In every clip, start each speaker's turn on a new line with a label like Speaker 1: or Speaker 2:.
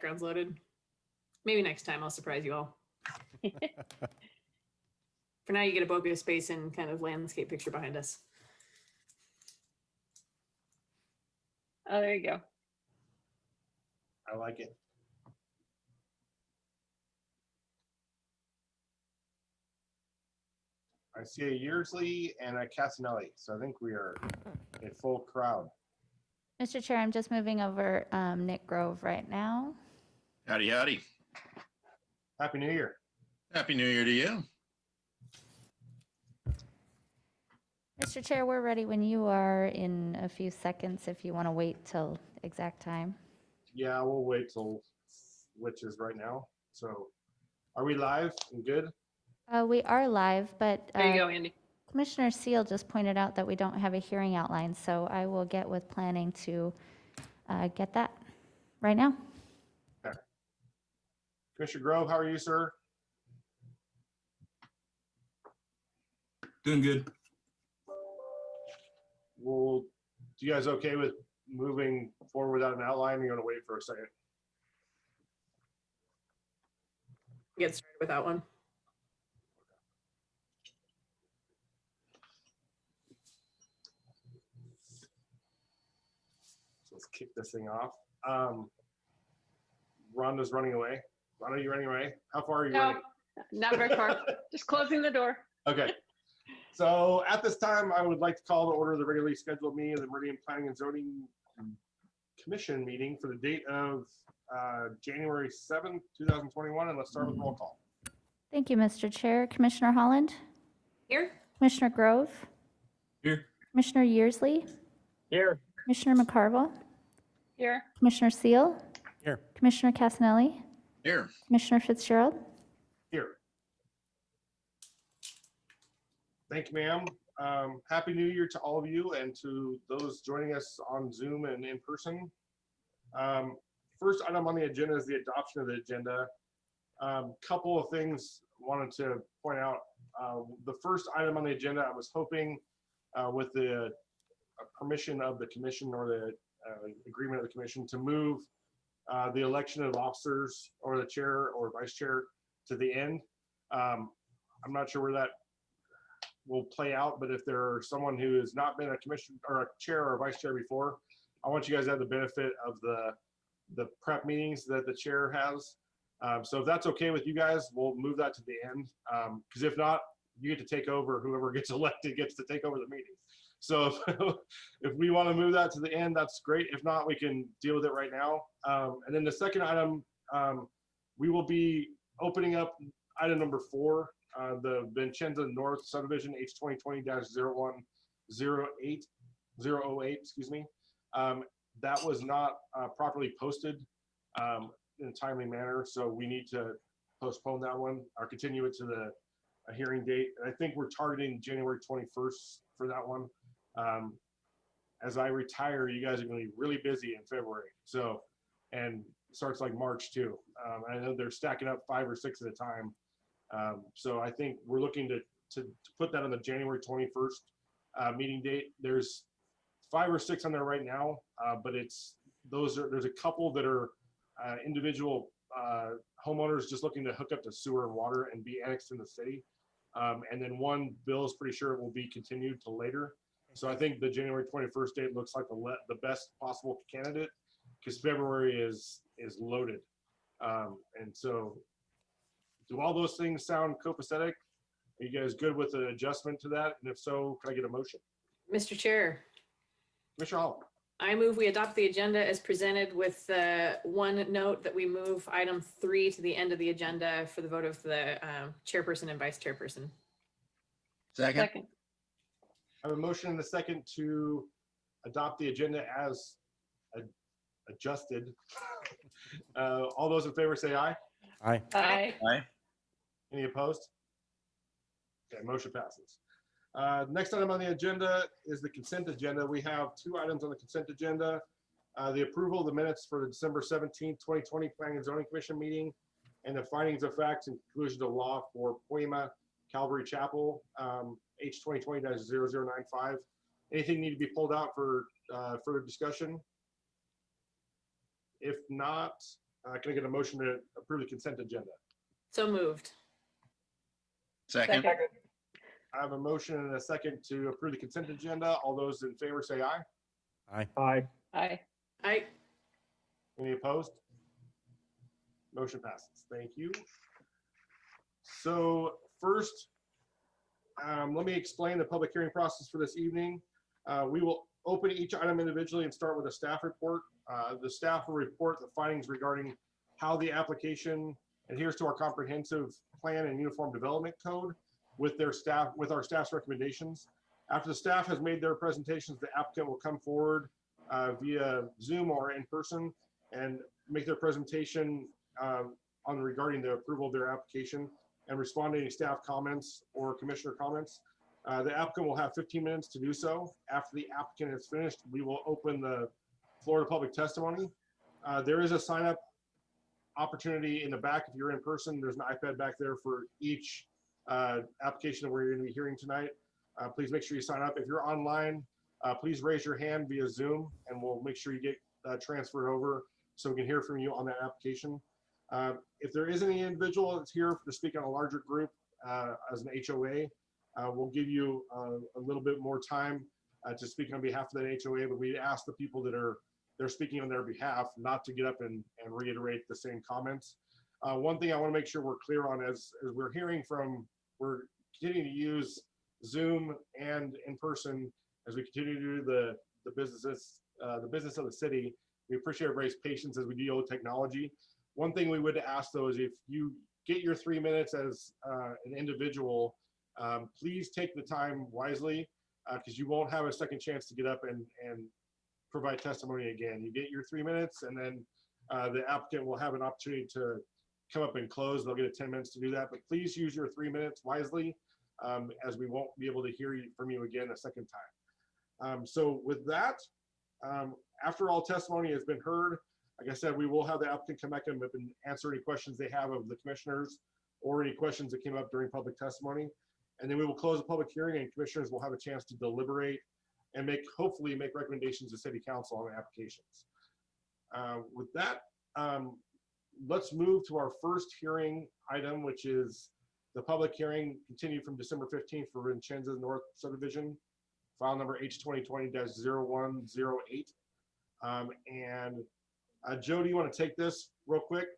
Speaker 1: background's loaded. Maybe next time I'll surprise you all. For now, you get a bokeh space and kind of landscape picture behind us.
Speaker 2: Oh, there you go.
Speaker 3: I like it. I see a Yearsley and a Casanelli, so I think we are a full crowd.
Speaker 4: Mr. Chair, I'm just moving over Nick Grove right now.
Speaker 5: Howdy, howdy.
Speaker 3: Happy New Year.
Speaker 5: Happy New Year to you.
Speaker 4: Mr. Chair, we're ready when you are in a few seconds if you want to wait till exact time.
Speaker 3: Yeah, we'll wait till which is right now. So are we live and good?
Speaker 4: We are live, but
Speaker 1: There you go, Andy.
Speaker 4: Commissioner Seal just pointed out that we don't have a hearing outline, so I will get with planning to get that right now.
Speaker 3: Okay. Commissioner Grove, how are you, sir?
Speaker 6: Doing good.
Speaker 3: Well, do you guys okay with moving forward without an outline? You're going to wait for a second.
Speaker 1: Get started with that one.
Speaker 3: So let's kick this thing off. Rhonda's running away. Rhonda, you running away? How far are you
Speaker 2: No,
Speaker 3: running?
Speaker 2: not very far. Just closing the door.
Speaker 3: Okay. So at this time, I would like to call to order the regularly scheduled meeting of the Meridian Planning and Zoning Commission meeting for the date of January 7th, 2021. And let's start with roll call.
Speaker 4: Thank you, Mr. Chair. Commissioner Holland?
Speaker 1: Here?
Speaker 4: Commissioner Grove?
Speaker 6: Here.
Speaker 4: Commissioner Yearsley?
Speaker 7: Here.
Speaker 4: Commissioner McCarville?
Speaker 2: Here.
Speaker 4: Commissioner Seal?
Speaker 7: Here.
Speaker 4: Commissioner Casanelli?
Speaker 5: Here.
Speaker 4: Commissioner Fitzgerald?
Speaker 3: Here. Thank you, ma'am. Happy New Year to all of you and to those joining us on Zoom and in person. First item on the agenda is the adoption of the agenda. Couple of things wanted to point out. The first item on the agenda, I was hoping with the permission of the commission or the agreement of the commission to move the election of officers or the chair or vice chair to the end. I'm not sure where that will play out, but if there's someone who has not been a commission or a chair or a vice chair before, I want you guys to have the benefit of the prep meetings that the chair has. So if that's okay with you guys, we'll move that to the end. Because if not, you get to take over. Whoever gets elected gets to take over the meeting. So if we want to move that to the end, that's great. If not, we can deal with it right now. And then the second item, we will be opening up item number 4, the Vincenza North Subdivision H2020-0108, excuse me. That was not properly posted in a timely manner, so we need to postpone that one or continue it to the hearing date. And I think we're targeting January 21st for that one. As I retire, you guys are going to be really busy in February. So, and it starts like March too. I know they're stacking up 5 or 6 at a time. So I think we're looking to put that on the January 21st meeting date. There's 5 or 6 on there right now, but there's a couple that are individual homeowners just looking to hook up to sewer and water and be annexed in the city. And then one bill is pretty sure it will be continued to later. So I think the January 21st date looks like the best possible candidate because February is loaded. And so do all those things sound copacetic? Are you guys good with an adjustment to that? And if so, can I get a motion?
Speaker 1: Mr. Chair,
Speaker 3: Commissioner Hall.
Speaker 1: I move we adopt the agenda as presented with one note that we move item 3 to the end of the agenda for the vote of the chairperson and vice chairperson.
Speaker 5: Second.
Speaker 2: Second.
Speaker 3: I have a motion and a second to adopt the agenda as adjusted. All those in favor say aye.
Speaker 7: Aye.
Speaker 2: Aye.
Speaker 5: Aye.
Speaker 3: Any opposed? Okay, motion passes. Next item on the agenda is the consent agenda. We have 2 items on the consent agenda. The approval of the minutes for the December 17th, 2020 Planning and Zoning Commission meeting and the findings of facts and conclusions of law for Poema Calvary Chapel, H2020-0095. Anything need to be pulled out for further discussion? If not, Can I get a motion to approve the consent agenda?
Speaker 1: So moved.
Speaker 5: Second.
Speaker 3: I have a motion and a second to approve the consent agenda. All those in favor say aye.
Speaker 6: Aye.
Speaker 2: Aye.
Speaker 1: I,
Speaker 3: Any opposed? Motion passes. Thank you. So first, let me explain the public hearing process for this evening. We will open each item individually and start with a staff report. The staff will report the findings regarding how the application adheres to our comprehensive plan and uniform development code with our staff's recommendations. After the staff has made their presentations, the applicant will come forward via Zoom or in person and make their presentation regarding the approval of their application and respond to any staff comments or commissioner comments. The applicant will have 15 minutes to do so. After the applicant is finished, we will open the floor to public testimony. There is a sign up opportunity in the back. If you're in person, there's an iPad back there for each application that we're going to be hearing tonight. Please make sure you sign up. If you're online, please raise your hand via Zoom and we'll make sure you get transferred over so we can hear from you on that application. If there is any individual that's here to speak on a larger group as an HOA, we'll give you a little bit more time to speak on behalf of that HOA, but we ask the people that they're speaking on their behalf not to get up and reiterate the same comments. One thing I want to make sure we're clear on as we're hearing from, we're continuing to use Zoom and in person as we continue to do the business of the city. We appreciate everybody's patience as we deal with technology. One thing we would ask though is if you get your 3 minutes as an individual, please take the time wisely because you won't have a second chance to get up and provide testimony again. You get your 3 minutes and then the applicant will have an opportunity to come up and close. They'll get 10 minutes to do that, but please use your 3 minutes wisely as we won't be able to hear from you again a second time. So with that, after all testimony has been heard, like I said, we will have the applicant come back and answer any questions they have of the commissioners or any questions that came up during public testimony. And then we will close the public hearing and commissioners will have a chance to deliberate and hopefully make recommendations to city council on the applications. With that, let's move to our first hearing item, which is the public hearing continued from December 15th for Vincenza North Subdivision, file number H2020-0108. Joe, do you want to take this real quick?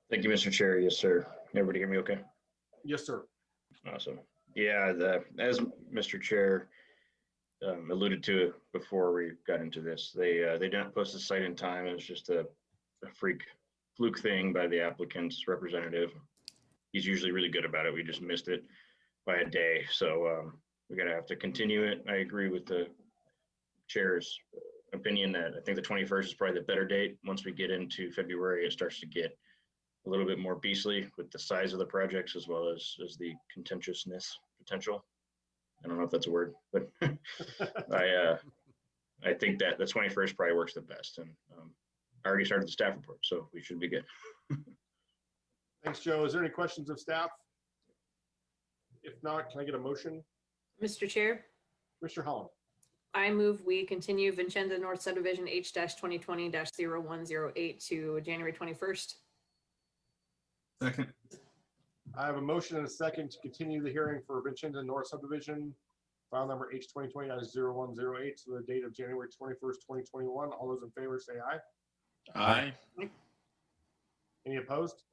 Speaker 7: Thank you, Mr. Chair. Yes, sir. Everybody hear me okay?
Speaker 3: Yes, sir.
Speaker 7: Awesome. Yeah, as Mr. Chair alluded to before we got into this, they didn't post the site in time. It was just a fluke thing by the applicant's representative. He's usually really good about it. We just missed it by a day. So we're going to have to continue it. I agree with the chair's opinion that I think the 21st is probably the better date. Once we get into February, it starts to get a little bit more beastly with the size of the projects as well as the contentiousness potential. I don't know if that's a word, but I think that the 21st probably works the best. And I already started the staff report, so we should be good.
Speaker 3: Thanks, Joe. Is there any questions of staff? If not, can I get a motion?
Speaker 1: Mr. Chair,
Speaker 3: Mr. Holland.
Speaker 1: I move we continue Vincenza North Subdivision H-2020-0108 to January 21st.
Speaker 6: Second.
Speaker 3: I have a motion and a second to continue the hearing for Vincenza North Subdivision, file number H2020-0108 to the date of January 21st, 2021. All those in favor say aye.
Speaker 5: Aye.
Speaker 3: Any opposed?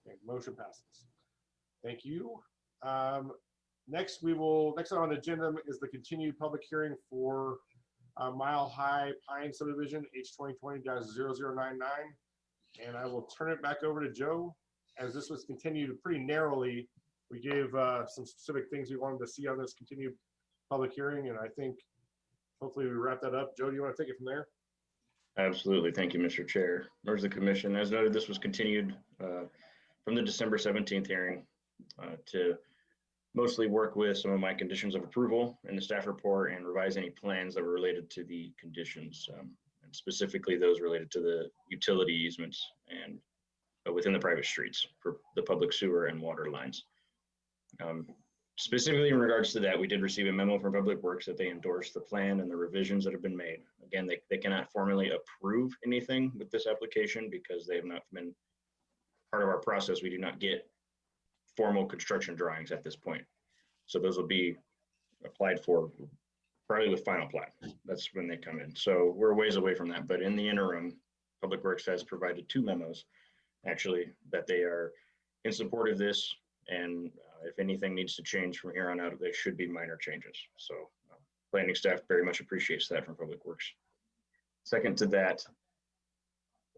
Speaker 3: Okay, motion passes. Thank you. Next on the agenda is the continued public hearing for Mile High Pine Subdivision H2020-0099. And I will turn it back over to Joe. As this was continued pretty narrowly, we gave some specific things we wanted to see on this continued public hearing. And I think hopefully we wrap that up. Joe, do you want to take it from there?
Speaker 7: Absolutely. Thank you, Mr. Chair. Members of the commission, as noted, this was continued from the December 17th hearing to mostly work with some of my conditions of approval in the staff report and revise any plans that were related to the conditions, and specifically those related to the utility easements and within the private streets for the public sewer and water lines. Specifically in regards to that, we did receive a memo from Public Works that they endorsed the plan and the revisions that have been made. Again, they cannot formally approve anything with this application because they have not been part of our process. We do not get formal construction drawings at this point. So those will be applied for probably with final plat. That's when they come in. So we're ways away from that. But in the interim, Public Works has provided 2 memos, actually, that they are in support of this. And if anything needs to change from here on out, they should be minor changes. So planning staff very much appreciates that from Public Works. Second to that,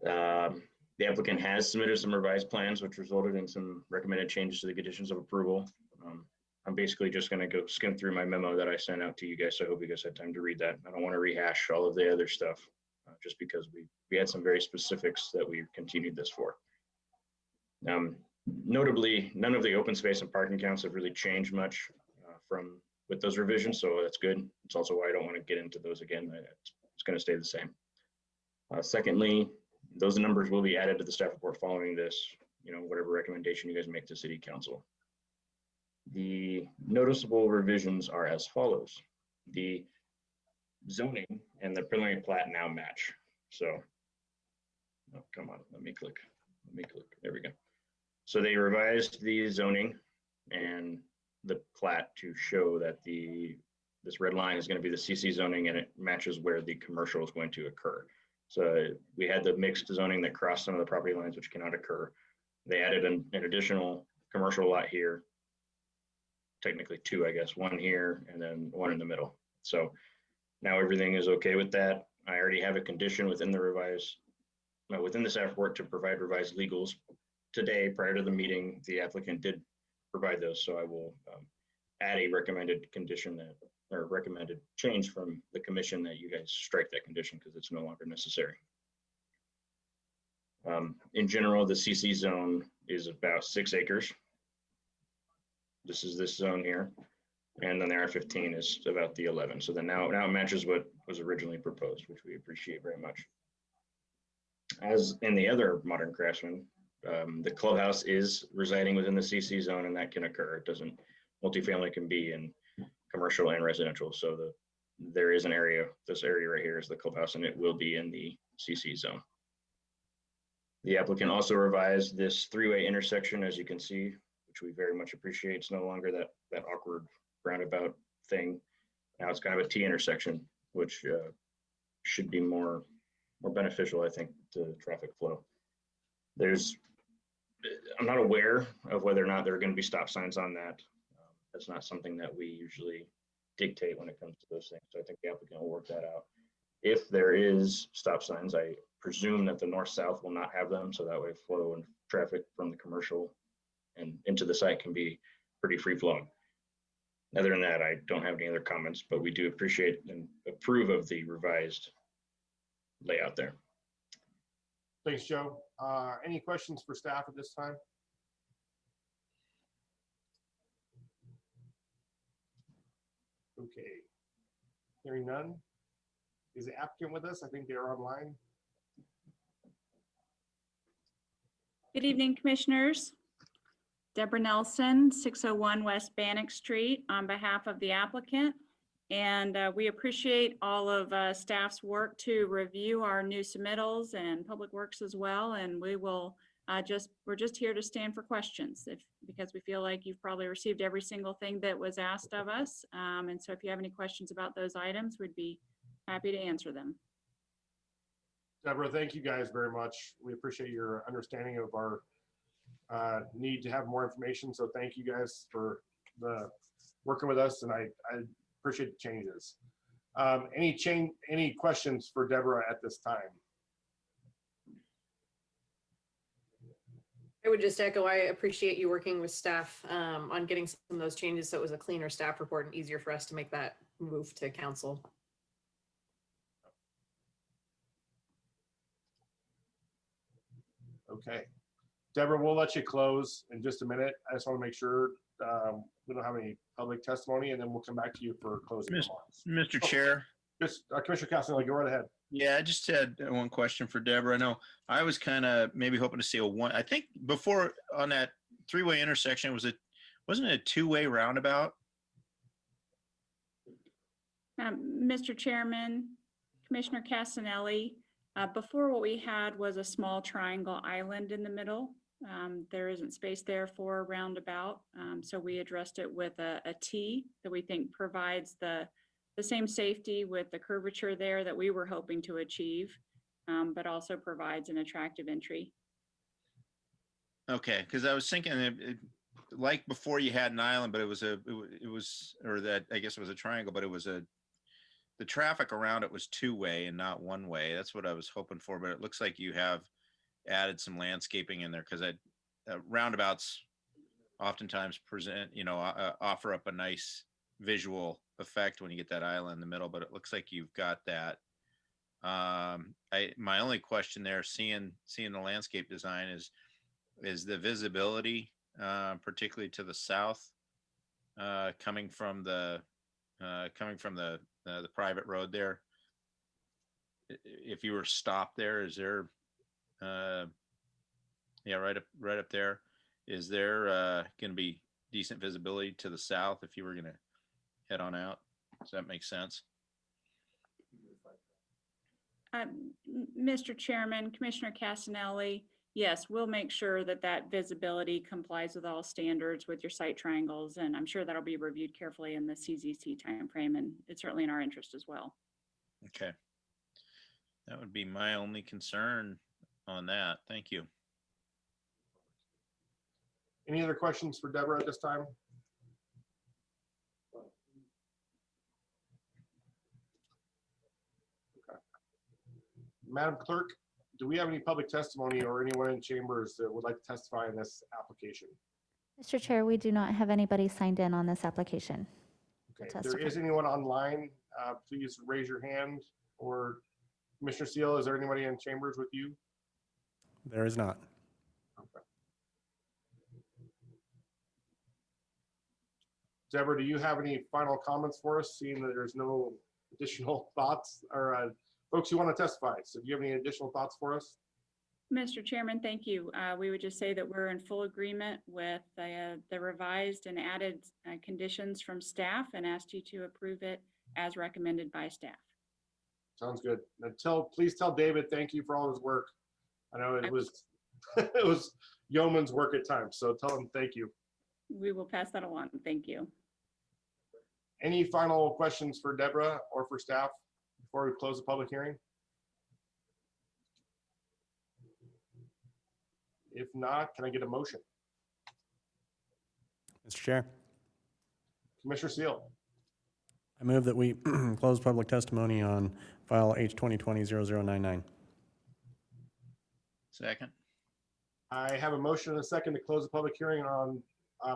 Speaker 7: the applicant has submitted some revised plans, which resulted in some recommended changes to the conditions of approval. I'm basically just going to go skim through my memo that I sent out to you guys. So I hope you guys had time to read that. I don't want to rehash all of the other stuff, just because we had some very specifics that we continued this for. Notably, none of the open space and parking counts have really changed much with those revisions, so that's good. It's also why I don't want to get into those again. It's going to stay the same. Secondly, those numbers will be added to the staff report following this, whatever recommendation you guys make to City Council. The noticeable revisions are as follows. The zoning and the preliminary plat now match. So, oh, come on, let me click. There we go. So they revised the zoning and the plat to show that this red line is going to be the CC zoning, and it matches where the commercial is going to occur. So we had the mixed zoning that crossed some of the property lines, which cannot occur. They added an additional commercial lot here, technically 2, I guess, 1 here and then 1 in the middle. So now everything is okay with that. I already have a condition within the staff report to provide revised legals. Today, prior to the meeting, the applicant did provide those, so I will add a recommended condition or recommended change from the commission that you guys strike that condition because it's no longer necessary. In general, the CC zone is about 6 acres. This is this zone here, and then the R15 is about the 11. So then now it matches what was originally proposed, which we appreciate very much. As in the other modern craftsman, the clubhouse is residing within the CC zone, and that can occur. It doesn't. Multifamily can be in commercial and residential. So there is an area. This area right here is the clubhouse, and it will be in the CC zone. The applicant also revised this 3-way intersection, as you can see, which we very much appreciate. It's no longer that awkward roundabout thing. Now it's kind of a T intersection, which should be more beneficial, I think, to traffic flow. I'm not aware of whether or not there are going to be stop signs on that. That's not something that we usually dictate when it comes to those things. So I think the applicant will work that out. If there is stop signs, I presume that the north-south will not have them. So that way flow and traffic from the commercial and into the site can be pretty free flowing. Other than that, I don't have any other comments, but we do appreciate and approve of the revised layout there.
Speaker 3: Thanks, Joe. Any questions for staff at this time? Okay. Hearing none. Is the applicant with us? I think they're online.
Speaker 8: Good evening, Commissioners. Deborah Nelson, 601 West Bannock Street, on behalf of the applicant. And we appreciate all of staff's work to review our new submittals and Public Works as well. And we will we're just here to stand for questions because we feel like you've probably received every single thing that was asked of us. And so if you have any questions about those items, we'd be happy to answer them.
Speaker 3: Deborah, thank you guys very much. We appreciate your understanding of our need to have more information. So thank you guys for working with us, and I appreciate the changes. Any questions for Deborah at this time?
Speaker 1: I would just echo, I appreciate you working with staff on getting some of those changes so it was a cleaner staff report and easier for us to make that move to council.
Speaker 3: Okay. Deborah, we'll let you close in just a minute. I just want to make sure we don't have any public testimony, and then we'll come back to you for closing remarks.
Speaker 6: Mr. Chair.
Speaker 3: Just Commissioner Castellano, go right ahead.
Speaker 6: Yeah, I just had one question for Deborah. I know I was kind of maybe hoping to see I think before on that 3-way intersection, wasn't it a 2-way roundabout?
Speaker 8: Mr. Chairman, Commissioner Casanelli. Before, what we had was a small triangle island in the middle. There isn't space there for a roundabout. So we addressed it with a T that we think provides the same safety with the curvature there that we were hoping to achieve, but also provides an attractive entry.
Speaker 6: Okay, because I was thinking, like before you had an island, but it was or that, I guess it was a triangle, but it was the traffic around it was two-way and not one-way. That's what I was hoping for, but it looks like you have added some landscaping in there, because roundabouts oftentimes offer up a nice visual effect when you get that island in the middle, but it looks like you've got that. My only question there, seeing the landscape design, is the visibility, particularly to the south, coming from the private road there. If you were stopped there, is there, right up there, is there going to be decent visibility to the south if you were going to head on out? Does that make sense?
Speaker 8: Mr. Chairman, Commissioner Casanelli, yes, we'll make sure that visibility complies with all standards with your site triangles, and I'm sure that'll be reviewed carefully in the CZC timeframe, and it's certainly in our interest as well.
Speaker 6: Okay. That would be my only concern on that. Thank you.
Speaker 3: Any other questions for Deborah at this time? Okay. Madam Clerk, do we have any public testimony or anyone in chambers that would like to testify in this application?
Speaker 4: Mr. Chair, we do not have anybody signed in on this application.
Speaker 3: Okay,
Speaker 4: to
Speaker 3: if there
Speaker 4: testify.
Speaker 3: is anyone online, please raise your hand. Or Commissioner Seal, is there anybody in chambers with you?
Speaker 9: There is not.
Speaker 3: Okay. Deborah, do you have any final comments for us, seeing that there's no additional thoughts or folks who want to testify? So do you have any additional thoughts for us?
Speaker 8: Mr. Chairman, thank you. We would just say that we're in full agreement with the revised and added conditions from staff, and asked you to approve it as recommended by staff.
Speaker 3: Sounds good. Please tell David thank you for all his work. I know it was it was yeoman's work at times, so tell him thank you.
Speaker 8: We will pass that along. Thank you.
Speaker 3: Any final questions for Deborah or for staff before we close the public hearing? If not, can I get a motion?
Speaker 9: Mr. Chair,
Speaker 3: Commissioner Seal,
Speaker 9: I move that we close public testimony on file H 2020-0099.
Speaker 6: Second.
Speaker 3: I have a motion and a second to close the public hearing on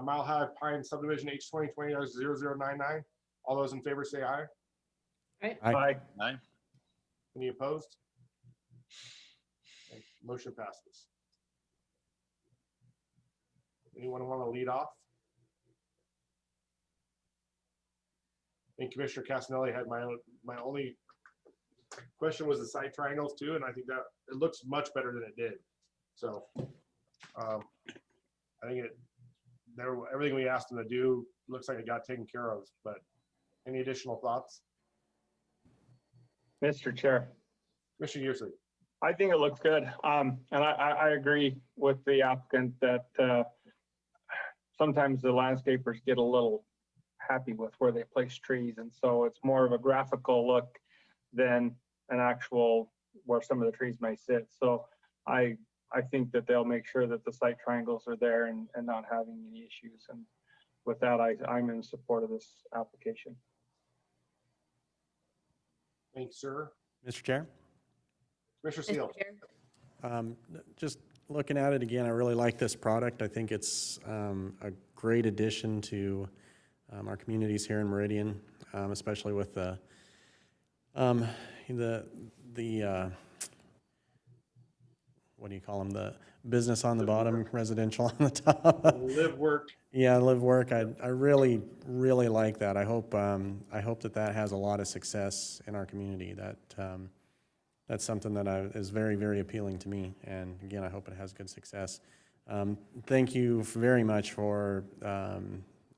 Speaker 3: Mile High Pine Subdivision H 2020-0099. All those in favor say aye.
Speaker 6: Aye.
Speaker 3: Any opposed? Okay, motion passes. Anyone want to lead off? I think Commissioner Casanelli had my only question was the side triangles too, and I think that it looks much better than it did. So I think everything we asked them to do looks like it got taken care of. But any additional thoughts?
Speaker 10: Mr. Chair,
Speaker 3: Commissioner Yearsley.
Speaker 10: I think it looks good. And I agree with the applicant that sometimes the landscapers get a little happy with where they place trees. And so it's more of a graphical look than an actual where some of the trees may sit. So I think that they'll make sure that the site triangles are there and not having any issues. And with that, I'm in support of this application.
Speaker 3: Thanks, sir.
Speaker 9: Mr. Chair,
Speaker 3: Commissioner Seal.
Speaker 9: just looking at it again, I really like this product. I think it's a great addition to our communities here in Meridian, especially with the what do you call them? The business on the bottom, residential on the top.
Speaker 3: Live, work.
Speaker 9: Yeah, live, work. I really, really like that. I hope that has a lot of success in our community. That's something that is very, very appealing to me. And again, I hope it has good success. Thank you very much for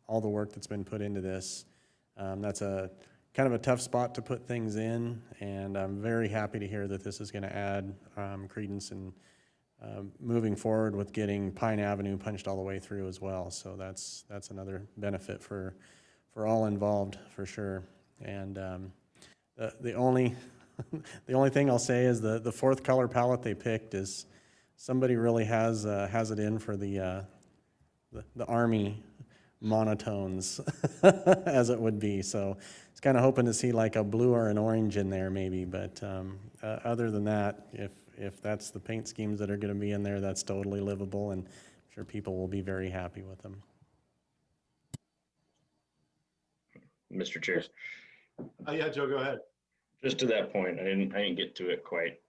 Speaker 9: all the work that's been put into this. That's a kind of a tough spot to put things in, and I'm very happy to hear that this is going to add credence and moving forward with getting Pine Avenue punched all the way through as well. So that's another benefit for all involved for sure. And the only the only thing I'll say is the fourth color palette they picked is somebody really has it in for the Army monotones as it would be. So it's kind of hoping to see like a blue or an orange in there maybe. But other than that, if that's the paint schemes that are going to be in there, that's totally livable, and I'm sure people will be very happy with them.
Speaker 7: Mr. Chair,
Speaker 3: Oh, yeah, Joe, go ahead.
Speaker 7: just to that point, I didn't get to it quite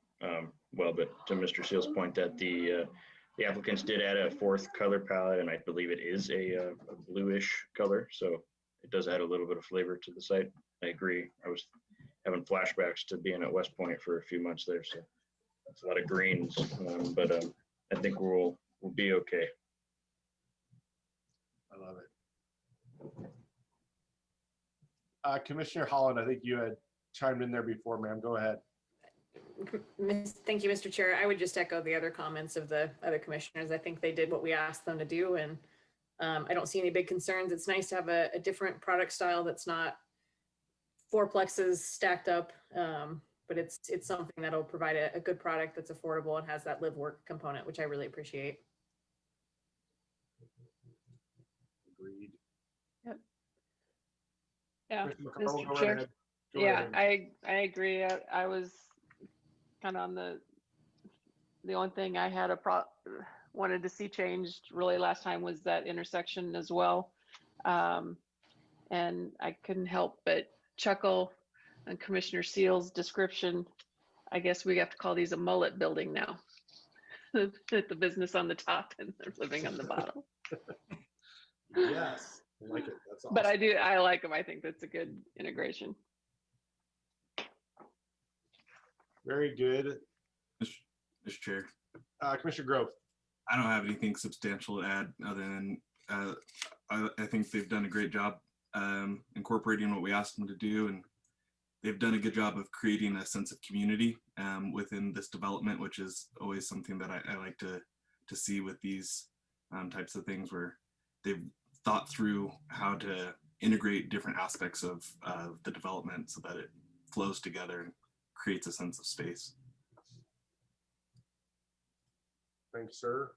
Speaker 7: well, but to Mr. Seal's point that the applicants did add a fourth color palette, and I believe it is a bluish color, so it does add a little bit of flavor to the site. I agree. I was having flashbacks to being at West Point for a few months there, so that's a lot of greens, but I think we'll be okay.
Speaker 3: I love it. Commissioner Holland, I think you had chimed in there before, ma'am. Go ahead.
Speaker 1: Thank you, Mr. Chair. I would just echo the other comments of the other commissioners. I think they did what we asked them to do, and I don't see any big concerns. It's nice to have a different product style that's not fourplexes stacked up, but it's something that'll provide a good product that's affordable and has that live work component, which I really appreciate.
Speaker 3: Agreed.
Speaker 2: Yeah,
Speaker 3: Commissioner McConnell,
Speaker 2: Mr.
Speaker 3: go right
Speaker 2: Chair.
Speaker 3: ahead. Go
Speaker 2: Yeah,
Speaker 3: ahead.
Speaker 2: I agree. I was kind of on the only thing I had wanted to see changed really last time was that intersection as well. And I couldn't help but chuckle on Commissioner Seal's description. I guess we have to call these a mullet building now. The business on the top and they're living on the bottom.
Speaker 3: Yes, I like it. That's awesome.
Speaker 2: But I like them. I think that's a good integration.
Speaker 3: Very good.
Speaker 11: Mr. Chair,
Speaker 3: Commissioner Grove.
Speaker 11: I don't have anything substantial to add other than I think they've done a great job incorporating what we asked them to do, and they've done a good job of creating a sense of community within this development, which is always something that I like to see with these types of things, where they've thought through how to integrate different aspects of the development so that it flows together and creates a sense of space.
Speaker 3: Thanks, sir.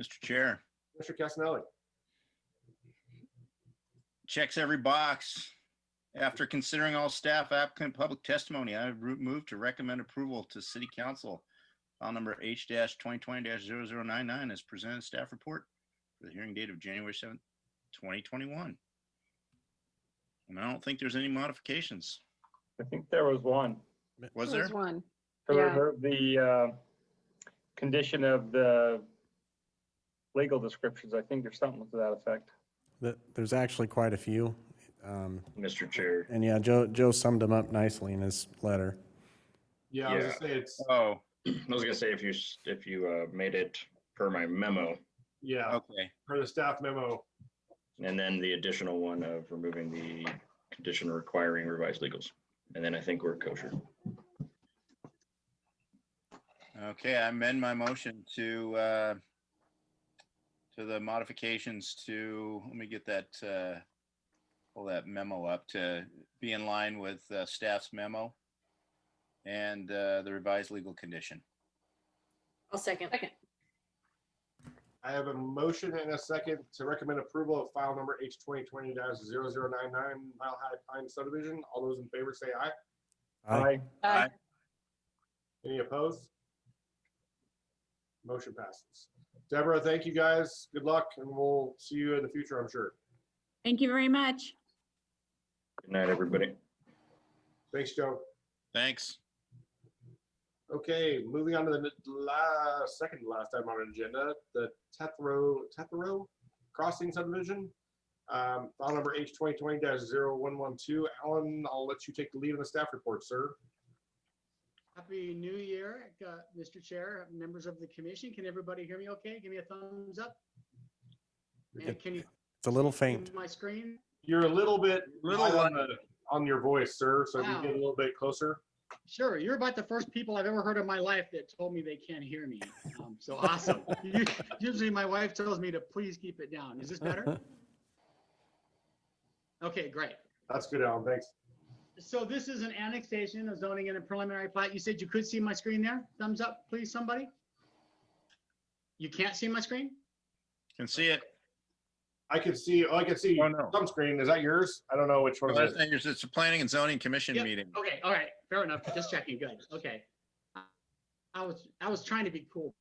Speaker 6: Mr. Chair,
Speaker 3: Mr. Casanelli.
Speaker 6: checks every box. After considering all staff, applicant, public testimony, I move to recommend approval to City Council file number H-2020-0099 as presented staff report for the hearing date of January 7th, 2021. And I don't think there's any modifications.
Speaker 10: I think there was one.
Speaker 6: Was there?
Speaker 2: There's one.
Speaker 10: To
Speaker 2: Yeah.
Speaker 10: remove the condition of the legal descriptions. I think there's something to that effect.
Speaker 9: There's actually quite a few.
Speaker 7: Mr. Chair,
Speaker 9: And yeah, Joe summed them up nicely in his letter.
Speaker 3: Yeah, I was gonna say it's,
Speaker 6: Oh,
Speaker 7: I was gonna say if you made it per my memo,
Speaker 3: yeah,
Speaker 6: okay.
Speaker 3: per the staff memo.
Speaker 7: and then the additional one of removing the condition requiring revised legals, and then I think we're kosher.
Speaker 6: Okay, I amend my motion to the modifications to, let me get that, pull that memo up to be in line with staff's memo and the revised legal condition.
Speaker 1: I'll second.
Speaker 3: I have a motion and a second to recommend approval of file number H-2020-0099 Mile High Pine Subdivision. All those in favor say aye.
Speaker 10: Aye.
Speaker 2: Aye.
Speaker 3: Any opposed? Motion passes. Deborah, thank you guys. Good luck, and we'll see you in the future, I'm sure.
Speaker 8: Thank you very much.
Speaker 7: Good night, everybody.
Speaker 3: Thanks, Joe.
Speaker 6: Thanks.
Speaker 3: Okay, moving on to the second to last item on our agenda, the Tether Crossing Subdivision. File number H-2020-0112. Alan, I'll let you take the lead on the staff report, sir.
Speaker 12: Happy New Year, Mr. Chair, members of the commission. Can everybody hear me okay? Give me a thumbs up. And can you
Speaker 9: It's a little
Speaker 12: see
Speaker 9: faint.
Speaker 12: my screen?
Speaker 3: You're a little bit
Speaker 6: Little
Speaker 3: light
Speaker 6: light.
Speaker 3: on the on your voice, sir. So if you
Speaker 12: Wow.
Speaker 3: get a little bit closer.
Speaker 12: Sure, you're about the first people I've ever heard in my life that told me they can't hear me. So awesome. Usually my wife tells me to please keep it down. Is this better? Okay, great.
Speaker 3: That's good, Alan. Thanks.
Speaker 12: So this is an annexation, a zoning and a preliminary plat. You said you could see my screen there? Thumbs up, please, somebody. You can't see my screen?
Speaker 6: Can see it.
Speaker 3: I can see. Oh, I can see
Speaker 6: Oh, no.
Speaker 3: some screen. Is that yours? I don't know which one. Is it?
Speaker 6: It's a planning and zoning commission
Speaker 12: Yep.
Speaker 6: meeting.
Speaker 12: Okay, all right, fair enough. Just checking. Good. Okay. I was trying to be cool,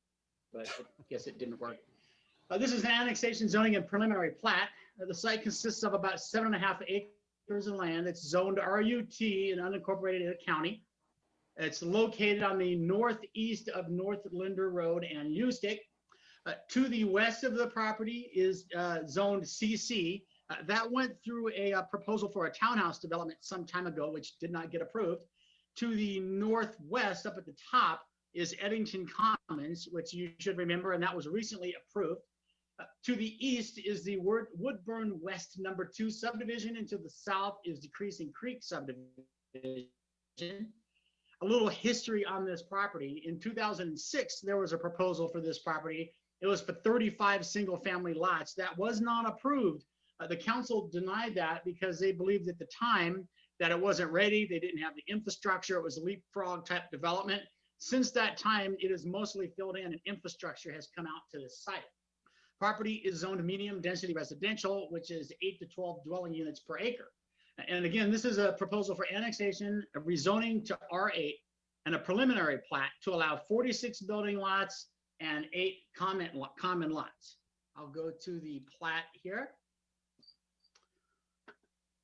Speaker 12: but I guess it didn't work. This is an annexation, zoning, and preliminary plat. The site consists of about 7.5 acres of land. It's zoned RUT in unincorporated county. It's located on the northeast of North Linder Road and Ustick. To the west of the property is zoned CC. That went through a proposal for a townhouse development some time ago, which did not get approved. To the northwest, up at the top, is Eddington Commons, which you should remember, and that was recently approved. To the east is the Woodburn West #2 subdivision, and to the south is Decreasing Creek subdivision. A little history on this property. In 2006, there was a proposal for this property. It was for 35 single-family lots. That was not approved. The council denied that because they believed at the time that it wasn't ready. They didn't have the infrastructure. It was a leapfrog type development. Since that time, it is mostly filled in and infrastructure has come out to the site. Property is zoned medium density residential, which is 8 to 12 dwelling units per acre. And again, this is a proposal for annexation, a rezoning to R8, and a preliminary plat to allow 46 building lots and 8 common lots. I'll go to the plat here.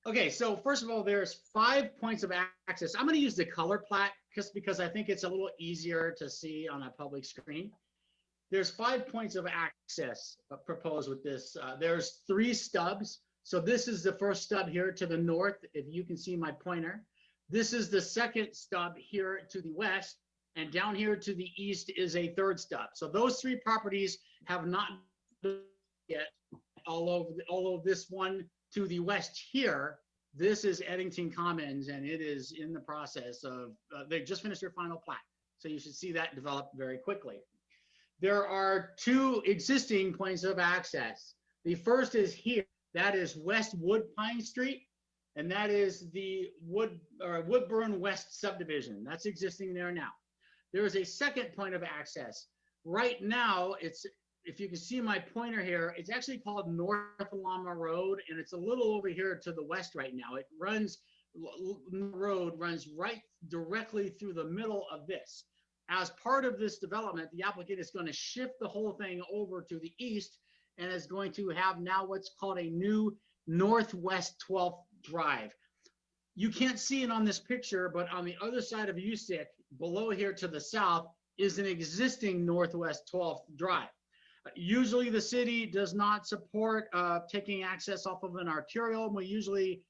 Speaker 12: Okay, so first of all, there's 5 points of access. I'm going to use the color plat just because I think it's a little easier to see on a public screen. There's 5 points of access proposed with this. There's 3 stubs. So this is the first stub here to the north, if you can see my pointer. This is the second stub here to the west, and down here to the east is a 3rd stub. So those 3 properties have not yet, although this one to the west here, this is Eddington Commons, and it is in the process of, they just finished their final plat. So you should see that develop very quickly. There are 2 existing points of access. The first is here, that is West Woodpine Street, and that is the Woodburn West subdivision. That's existing there now. There is a second point of access. Right now, it's, if you can see my pointer here, it's actually called North Llama Road, and it's a little over here to the west right now. It runs, the road runs right directly through the middle of this. As part of this development, the applicant is going to shift the whole thing over to the east and is going to have now what's called a new Northwest 12th Drive. You can't see it on this picture, but on the other side of Ustick, below here to the south, is an existing Northwest 12th Drive. Usually the city does not support taking access off of an arterial. We usually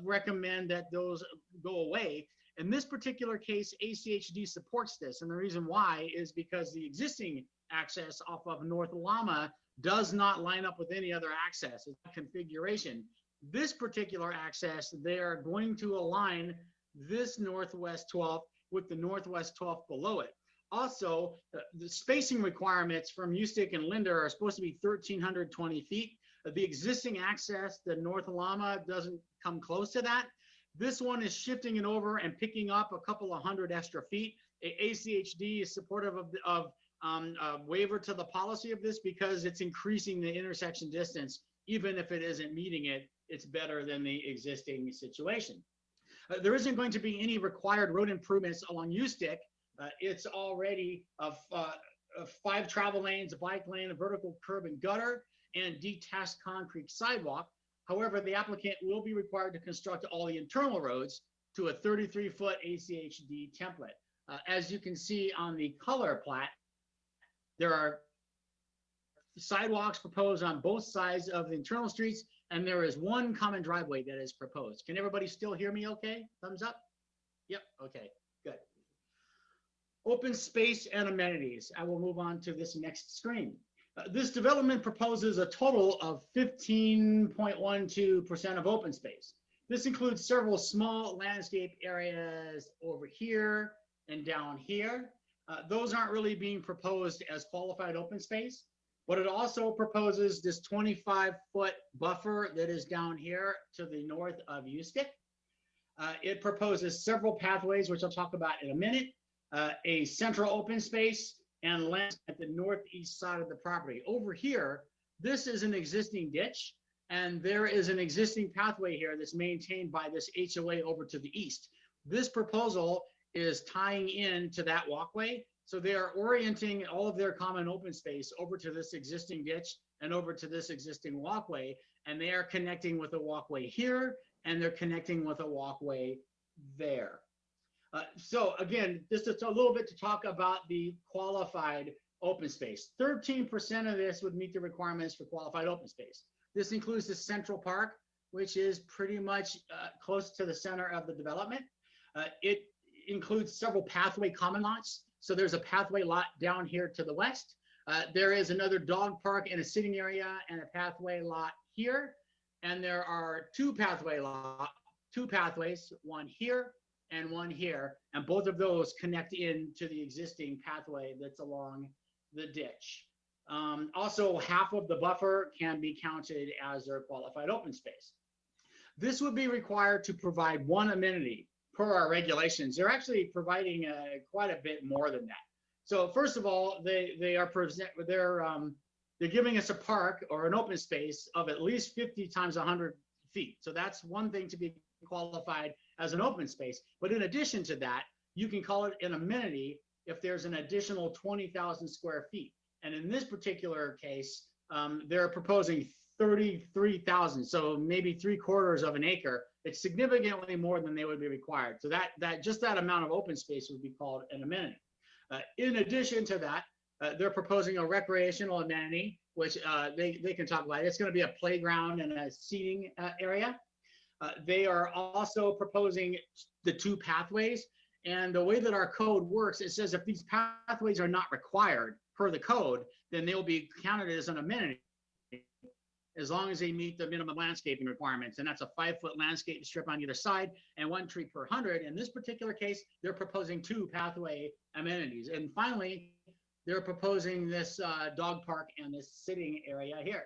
Speaker 12: recommend that those go away. In this particular case, ACHD supports this. And the reason why is because the existing access off of North Llama does not line up with any other access configuration. This particular access, they are going to align this Northwest 12th with the Northwest 12th below it. Also, the spacing requirements from Ustick and Linder are supposed to be 1,320 feet. The existing access, the North Llama, doesn't come close to that. This one is shifting it over and picking up a couple of hundred extra feet. ACHD is supportive of waiver to the policy of this because it's increasing the intersection distance. Even if it isn't meeting it, it's better than the existing situation. There isn't going to be any required road improvements along Ustick. It's already 5 travel lanes, a bike lane, a vertical curb and gutter, and detached concrete sidewalk. However, the applicant will be required to construct all the internal roads to a 33-foot ACHD template. As you can see on the color plat, there are sidewalks proposed on both sides of the internal streets, and there is 1 common driveway that is proposed. Can everybody still hear me okay? Thumbs up? Yep, okay, good. Open space and amenities. I will move on to this next screen. This development proposes a total of 15.12% of open space. This includes several small landscape areas over here and down here. Those aren't really being proposed as qualified open space, but it also proposes this 25-foot buffer that is down here to the north of Ustick. It proposes several pathways, which I'll talk about in a minute, a central open space, and land at the northeast side of the property. Over here, this is an existing ditch, and there is an existing pathway here that's maintained by this HOA over to the east. This proposal is tying in to that walkway. So they are orienting all of their common open space over to this existing ditch and over to this existing walkway. And they are connecting with a walkway here, and they're connecting with a walkway there. So again, just a little bit to talk about the qualified open space. 13% of this would meet the requirements for qualified open space. This includes the Central Park, which is pretty much close to the center of the development. It includes several pathway common lots. So there's a pathway lot down here to the west. There is another dog park and a sitting area and a pathway lot here. And there are two pathways, one here and one here. And both of those connect into the existing pathway that's along the ditch. Also, half of the buffer can be counted as their qualified open space. This would be required to provide one amenity per our regulations. They're actually providing quite a bit more than that. So first of all, they're giving us a park or an open space of at least 50 times 100 feet. So that's one thing to be qualified as an open space. But in addition to that, you can call it an amenity if there's an additional 20,000 square feet. And in this particular case, they're proposing 33,000, so maybe 3/4 of an acre. It's significantly more than they would be required. So that amount of open space would be called an amenity. In addition to that, they're proposing a recreational amenity, which they can talk about. It's going to be a playground and a seating area. They are also proposing the two pathways. And the way that our code works, it says if these pathways are not required per the code, then they'll be counted as an amenity as long as they meet the minimum landscaping requirements. And that's a 5-foot landscape strip on either side and 1 tree per 100. In this particular case, they're proposing 2 pathway amenities. And finally, they're proposing this dog park and this sitting area here.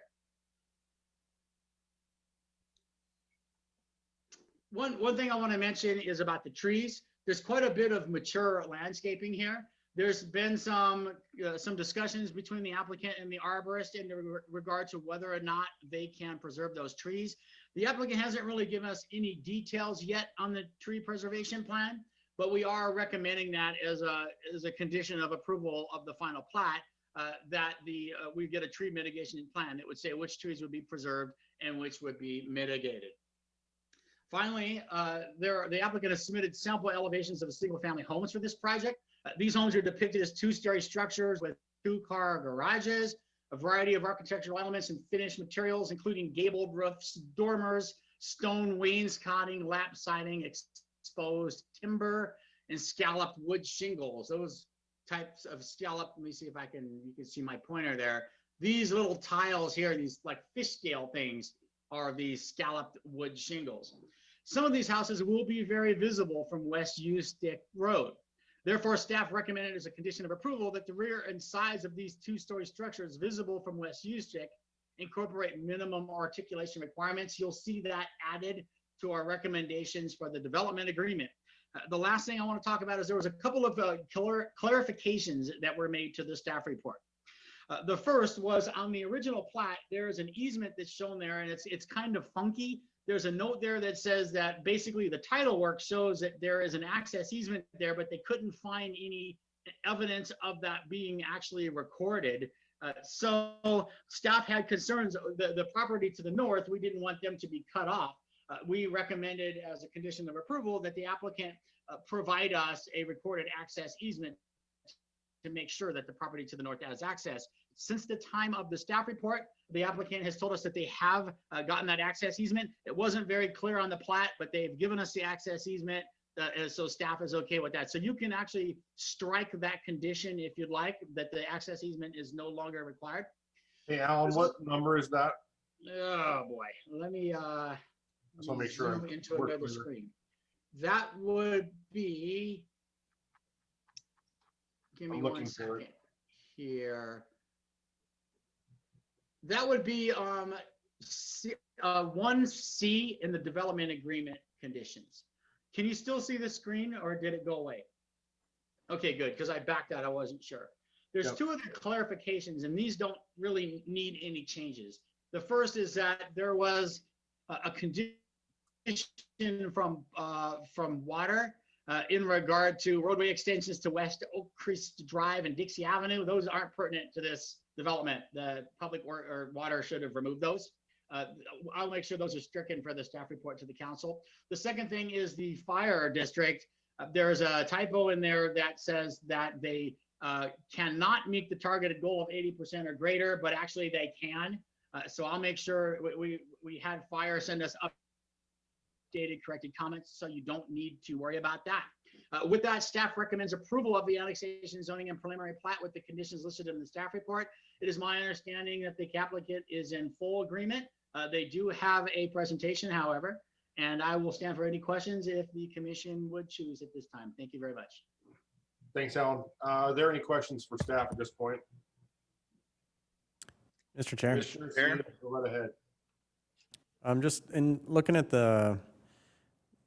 Speaker 12: One thing I want to mention is about the trees. There's quite a bit of mature landscaping here. There's been some discussions between the applicant and the arborist in regard to whether or not they can preserve those trees. The applicant hasn't really given us any details yet on the tree preservation plan, but we are recommending that as a condition of approval of the final plat, that we get a tree mitigation plan that would say which trees would be preserved and which would be mitigated. Finally, the applicant has submitted sample elevations of single-family homes for this project. These homes are depicted as 2-story structures with 2-car garages, a variety of architectural elements and finished materials, including gabled roofs, dormers, stone wainscoting, lap siding, exposed timber, and scalloped wood shingles. Those types of scallop, let me see if you can see my pointer there. These little tiles here, these like fish scale things, are these scalloped wood shingles. Some of these houses will be very visible from West Ustick Road. Therefore, staff recommended as a condition of approval that the rear and sides of these 2-story structures visible from West Ustick incorporate minimum articulation requirements. You'll see that added to our recommendations for the development agreement. The last thing I want to talk about is there was a couple of clarifications that were made to the staff report. The first was on the original plat, there is an easement that's shown there, and it's kind of funky. There's a note there that says that basically the title work shows that there is an access easement there, but they couldn't find any evidence of that being actually recorded. So staff had concerns. The property to the north, we didn't want them to be cut off. We recommended as a condition of approval that the applicant provide us a recorded access easement to make sure that the property to the north has access. Since the time of the staff report, the applicant has told us that they have gotten that access easement. It wasn't very clear on the plat, but they've given us the access easement, so staff is okay with that. So you can actually strike that condition if you'd like, that the access easement is no longer required.
Speaker 3: Hey, Alan, what number is that?
Speaker 12: Oh boy, let me
Speaker 3: just want to make sure.
Speaker 12: Zoom into
Speaker 3: we're
Speaker 12: another
Speaker 3: clear.
Speaker 12: screen. That would be, give me
Speaker 3: I'm
Speaker 12: one
Speaker 3: looking for it.
Speaker 12: second here. That would be C, 1C in the development agreement conditions. Can you still see the screen or did it go away? Okay, good, because I backed out, I wasn't sure. There's
Speaker 3: Yep.
Speaker 12: two other clarifications, and these don't really need any changes. The first is that there was a condition from water in regard to roadway extensions to West Oak Crest Drive and Dixie Avenue. Those aren't pertinent to this development. The public or water should have removed those. I'll make sure those are stricken for the staff report to the council. The second thing is the fire district. There's a typo in there that says that they cannot meet the targeted goal of 80% or greater, but actually they can. So I'll make sure we had fire send us updated corrected comments, so you don't need to worry about that. With that, staff recommends approval of the annexation zoning and preliminary plat with the conditions listed in the staff report. It is my understanding that the applicant is in full agreement. They do have a presentation, however, and I will stand for any questions if the commission would choose at this time. Thank you very much.
Speaker 3: Thanks, Alan. Are there any questions for staff at this point?
Speaker 9: Mr. Chair,
Speaker 3: Commissioner Sears, go right ahead.
Speaker 9: I'm just in looking at the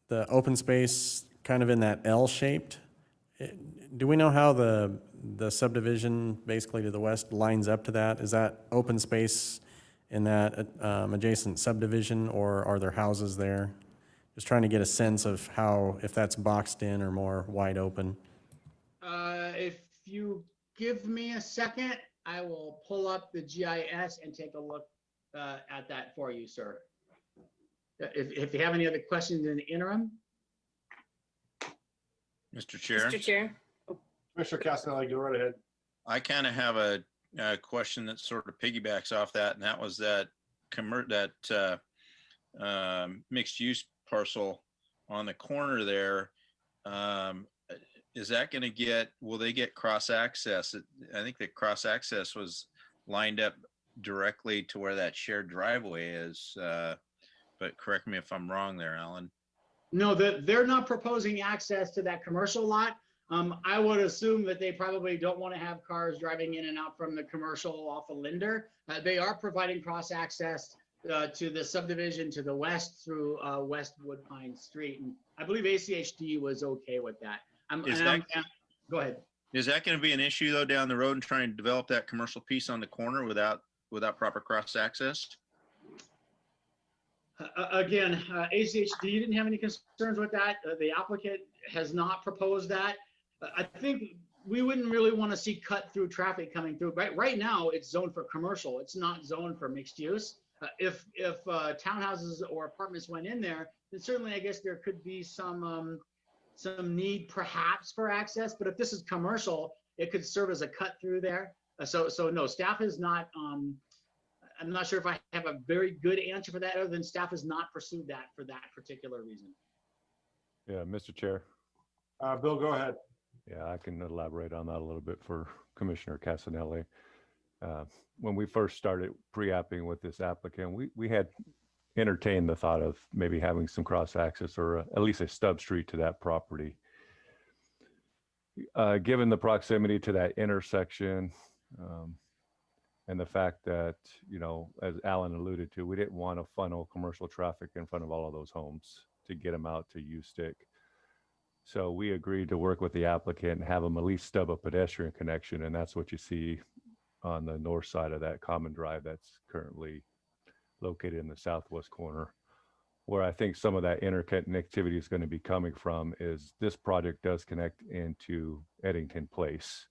Speaker 9: open space kind of in that L-shaped. Do we know how the subdivision basically to the west lines up to that? Is that open space in that adjacent subdivision, or are there houses there? Just trying to get a sense of how, if that's boxed in or more wide open.
Speaker 12: If you give me a second, I will pull up the GIS and take a look at that for you, sir. If you have any other questions in the interim.
Speaker 6: Mr. Chair,
Speaker 1: Mr. Chair.
Speaker 3: Commissioner Castanelli, go right ahead.
Speaker 6: I kind of have a question that sort of piggybacks off that, and that was that mixed use parcel on the corner there. Is that going to get, will they get cross access? I think the cross access was lined up directly to where that shared driveway is. But correct me if I'm wrong there, Alan.
Speaker 12: No, they're not proposing access to that commercial lot. I would assume that they probably don't want to have cars driving in and out from the commercial off of Linder. They are providing cross access to the subdivision to the west through West Woodpine Street. And I believe ACHD was okay with that. Go ahead.
Speaker 6: Is that going to be an issue though down the road and trying to develop that commercial piece on the corner without proper cross access?
Speaker 12: Again, ACHD didn't have any concerns with that. The applicant has not proposed that. I think we wouldn't really want to see cut through traffic coming through. Right now, it's zoned for commercial. It's not zoned for mixed use. If townhouses or apartments went in there, then certainly I guess there could be some need perhaps for access. But if this is commercial, it could serve as a cut through there. So no, staff is not. I'm not sure if I have a very good answer for that, other than staff has not pursued that for that particular reason.
Speaker 13: Yeah, Mr. Chair.
Speaker 3: Bill, go ahead.
Speaker 13: Yeah, I can elaborate on that a little bit for Commissioner Casanelli. When we first started pre-apping with this applicant, we had entertained the thought of maybe having some cross access or at least a stub street to that property. Given the proximity to that intersection, and the fact that, you know, as Alan alluded to, we didn't want to funnel commercial traffic in front of all of those homes to get them out to U-Stick. So we agreed to work with the applicant and have them at least stub a pedestrian connection. And that's what you see on the north side of that common drive that's currently located in the southwest corner. Where I think some of that interconnectivity is going to be coming from is this project does connect into Eddington Place.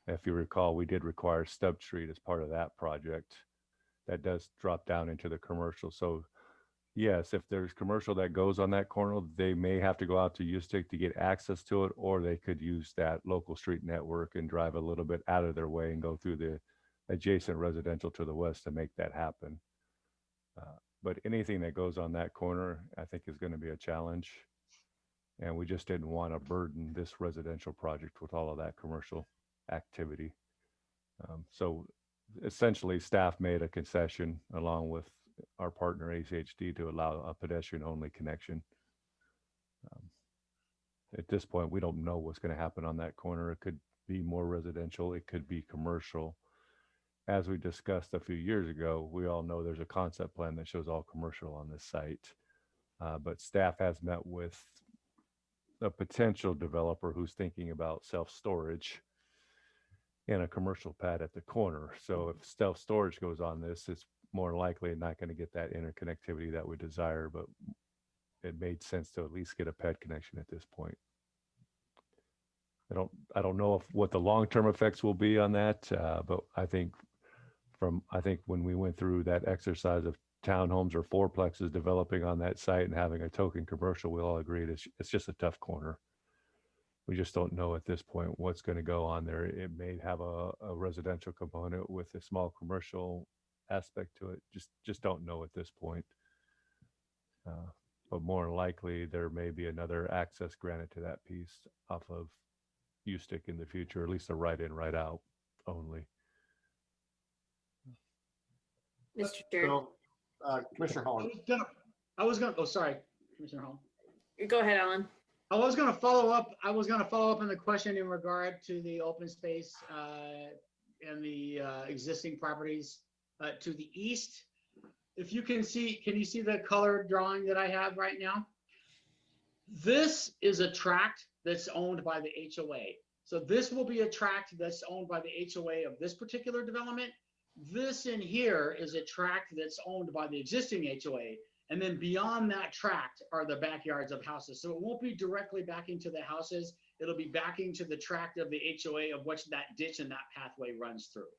Speaker 13: If you recall, we did require stub street as part of that project. That does drop down into the commercial. So yes, if there's commercial that goes on that corner, they may have to go out to U-Stick to get access to it, or they could use that local street network and drive a little bit out of their way and go through the adjacent residential to the west to make that happen. But anything that goes on that corner, I think is going to be a challenge. And we just didn't want to burden this residential project with all of that commercial activity. So essentially staff made a concession along with our partner ACHD to allow a pedestrian only connection. At this point, we don't know what's going to happen on that corner. It could be more residential. It could be commercial. As we discussed a few years ago, we all know there's a concept plan that shows all commercial on this site. But staff has met with a potential developer who's thinking about self-storage and a commercial pad at the corner. So if self-storage goes on this, it's more likely not going to get that interconnectivity that we desire, but it made sense to at least get a pad connection at this point. I don't know what the long-term effects will be on that, but I think when we went through that exercise of townhomes or fourplexes developing on that site and having a token commercial, we all agreed it's just a tough corner. We just don't know at this point what's going to go on there. It may have a residential component with a small commercial aspect to it. Just don't know at this point. But more likely there may be another access granted to that piece off of U-Stick in the future, at least a right in, right out only.
Speaker 1: Mr. Chair,
Speaker 3: So, Commissioner Holland.
Speaker 12: Oh, sorry, Commissioner Hall.
Speaker 1: go ahead, Alan.
Speaker 12: I was going to follow up on the question in regard to the open space and the existing properties to the east. If you can you see the color drawing that I have right now? This is a tract that's owned by the HOA. So this will be a tract that's owned by the HOA of this particular development. This in here is a tract that's owned by the existing HOA. And then beyond that tract are the backyards of houses. So it won't be directly backing to the houses. It'll be backing to the tract of the HOA of which that ditch and that pathway runs through.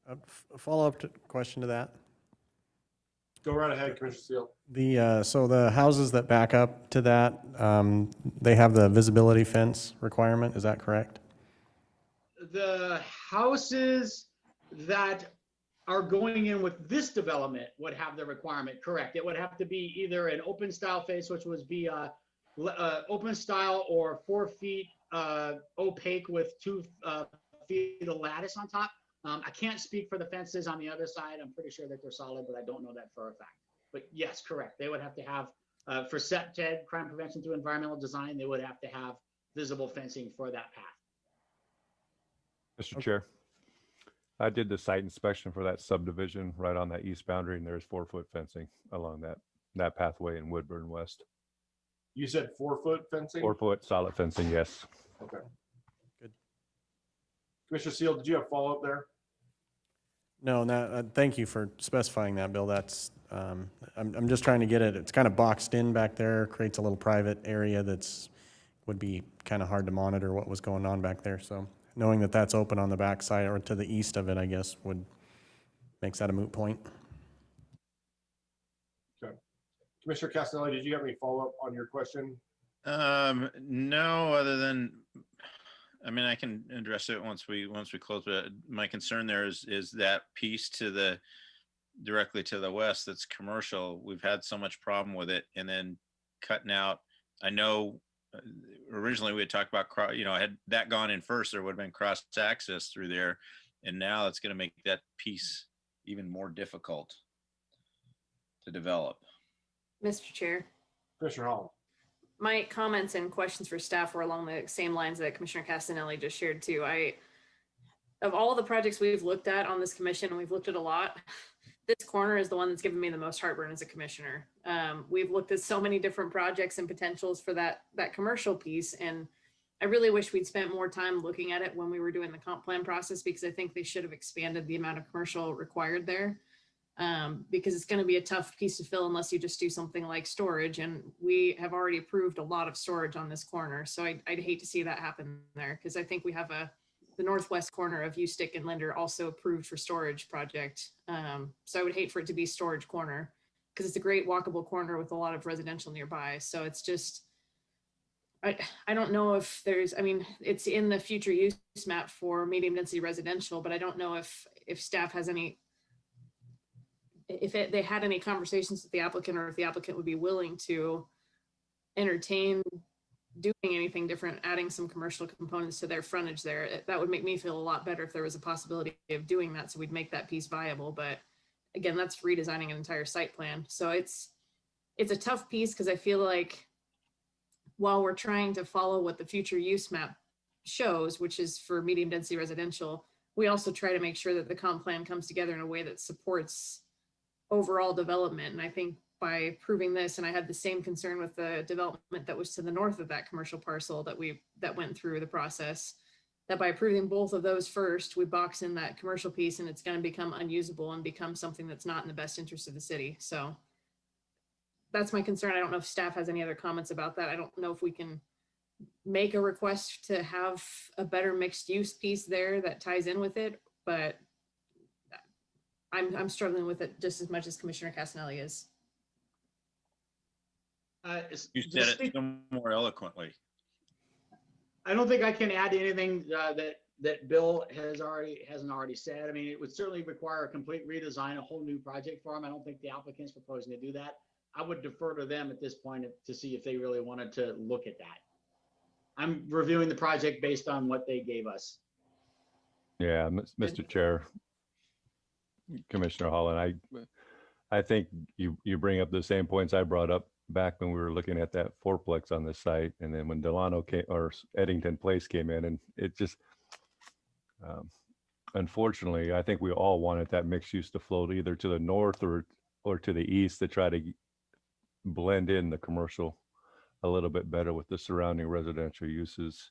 Speaker 9: A follow-up question to that.
Speaker 3: Go right ahead, Commissioner Seal.
Speaker 9: So the houses that back up to that, they have the visibility fence requirement, is that correct?
Speaker 12: The houses that are going in with this development would have the requirement, correct? It would have to be either an open style face, which would be open style, or 4 feet opaque with 2 feet of lattice on top. I can't speak for the fences on the other side. I'm pretty sure that they're solid, but I don't know that for a fact. But yes, correct. They would have to have, for CEPTED, crime prevention through environmental design, they would have to have visible fencing for that path.
Speaker 13: Mr. Chair, I did the site inspection for that subdivision right on that east boundary, and there's 4-foot fencing along that pathway in Woodburn West.
Speaker 3: You said 4-foot fencing?
Speaker 13: 4-foot solid fencing, yes.
Speaker 3: Okay. Good. Commissioner Seal, did you have follow-up there?
Speaker 9: No, thank you for specifying that, Bill. That's, I'm just trying to get it. It's kind of boxed in back there, creates a little private area would be kind of hard to monitor what was going on back there. So knowing that that's open on the back side or to the east of it, I guess, makes that a moot point.
Speaker 3: Okay. Commissioner Castelli, did you have any follow-up on your question?
Speaker 6: No, other than, I mean, I can address it once we close, but my concern there is that piece directly to the west that's commercial. We've had so much problem with it, and then cutting out, I know originally we had talked about, had that gone in first, there would have been cross access through there. And now it's going to make that piece even more difficult to develop.
Speaker 1: Mr. Chair.
Speaker 3: Commissioner Holland.
Speaker 1: My comments and questions for staff were along the same lines that Commissioner Castanelli just shared too. Of all the projects we've looked at on this commission, and we've looked at a lot, this corner is the one that's given me the most heartburn as a commissioner. We've looked at so many different projects and potentials for that commercial piece. And I really wish we'd spent more time looking at it when we were doing the comp plan process, because I think they should have expanded the amount of commercial required there. Because it's going to be a tough piece to fill unless you just do something like storage. And we have already approved a lot of storage on this corner. So I'd hate to see that happen there, because I think we have the northwest corner of U-Stick and Linder also approved for storage project. So I would hate for it to be storage corner, because it's a great walkable corner with a lot of residential nearby. So it's just, I don't know if it's in the future use map for medium density residential, but I don't know if staff has any, they had any conversations with the applicant, or if the applicant would be willing to entertain doing anything different, adding some commercial components to their frontage there. That would make me feel a lot better if there was a possibility of doing that, so we'd make that piece viable. But again, that's redesigning an entire site plan. So it's a tough piece because I feel like while we're trying to follow what the future use map shows, which is for medium density residential, we also try to make sure that the comp plan comes together in a way that supports overall development. And I think by approving this, and I had the same concern with the development that was to the north of that commercial parcel that went through the process, that by approving both of those first, we box in that commercial piece and it's going to become unusable and become something that's not in the best interest of the city. So that's my concern. I don't know if staff has any other comments about that. I don't know if we can make a request to have a better mixed use piece there that ties in with it, but I'm struggling with it just as much as Commissioner Casanelli is.
Speaker 6: You said it so more eloquently.
Speaker 12: I don't think I can add anything that Bill hasn't already said. I mean, it would certainly require a complete redesign, a whole new project for him. I don't think the applicant's proposing to do that. I would defer to them at this point to see if they really wanted to look at that. I'm reviewing the project based on what they gave us.
Speaker 13: Yeah, Mr. Chair, Commissioner Holland, I think you bring up the same points I brought up back when we were looking at that fourplex on the site, and then when Delano came, or Eddington Place came in, and it just, unfortunately, I think we all wanted that mixed use to float either to the north or to the east to try to blend in the commercial a little bit better with the surrounding residential uses.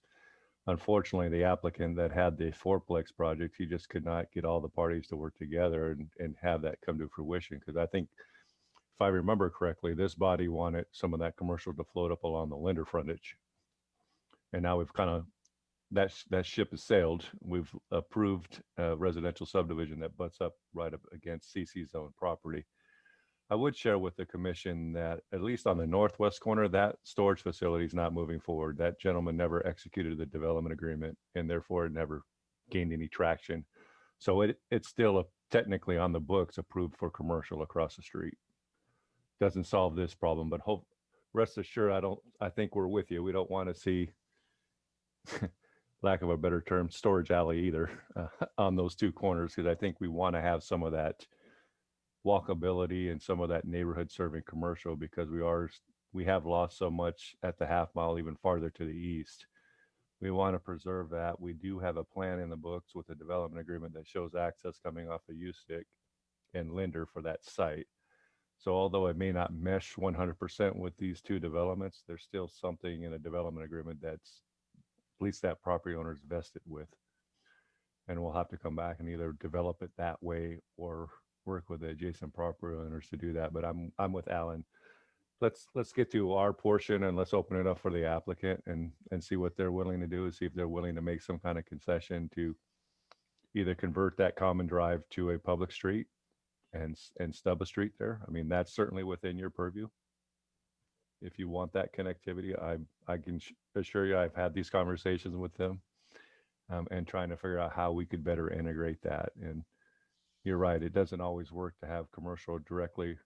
Speaker 13: Unfortunately, the applicant that had the fourplex project, he just could not get all the parties to work together and have that come to fruition. Because I think, if I remember correctly, this body wanted some of that commercial to float up along the Linder frontage. And now we've kind of, that ship has sailed. We've approved a residential subdivision that butts up right up against CC zone property. I would share with the commission that at least on the northwest corner, that storage facility is not moving forward. That gentleman never executed the development agreement and therefore it never gained any traction. So it's still technically on the books approved for commercial across the street. Doesn't solve this problem, but rest assured, I think we're with you. We don't want to see, lack of a better term, storage alley either on those two corners, because I think we want to have some of that walkability and some of that neighborhood serving commercial, because we have lost so much at the half mile, even farther to the east. We want to preserve that. We do have a plan in the books with a development agreement that shows access coming off of U-Stick and Linder for that site. So although it may not mesh 100% with these two developments, there's still something in a development agreement that's at least that property owner is vested with. And we'll have to come back and either develop it that way or work with the adjacent property owners to do that. But I'm with Alan. Let's get to our portion and let's open it up for the applicant and see what they're willing to do, and see if they're willing to make some kind of concession to either convert that common drive to a public street and stub a street there. I mean, that's certainly within your purview. If you want that connectivity, I can assure you I've had these conversations with them and trying to figure out how we could better integrate that. And you're right, it doesn't always work to have commercial directly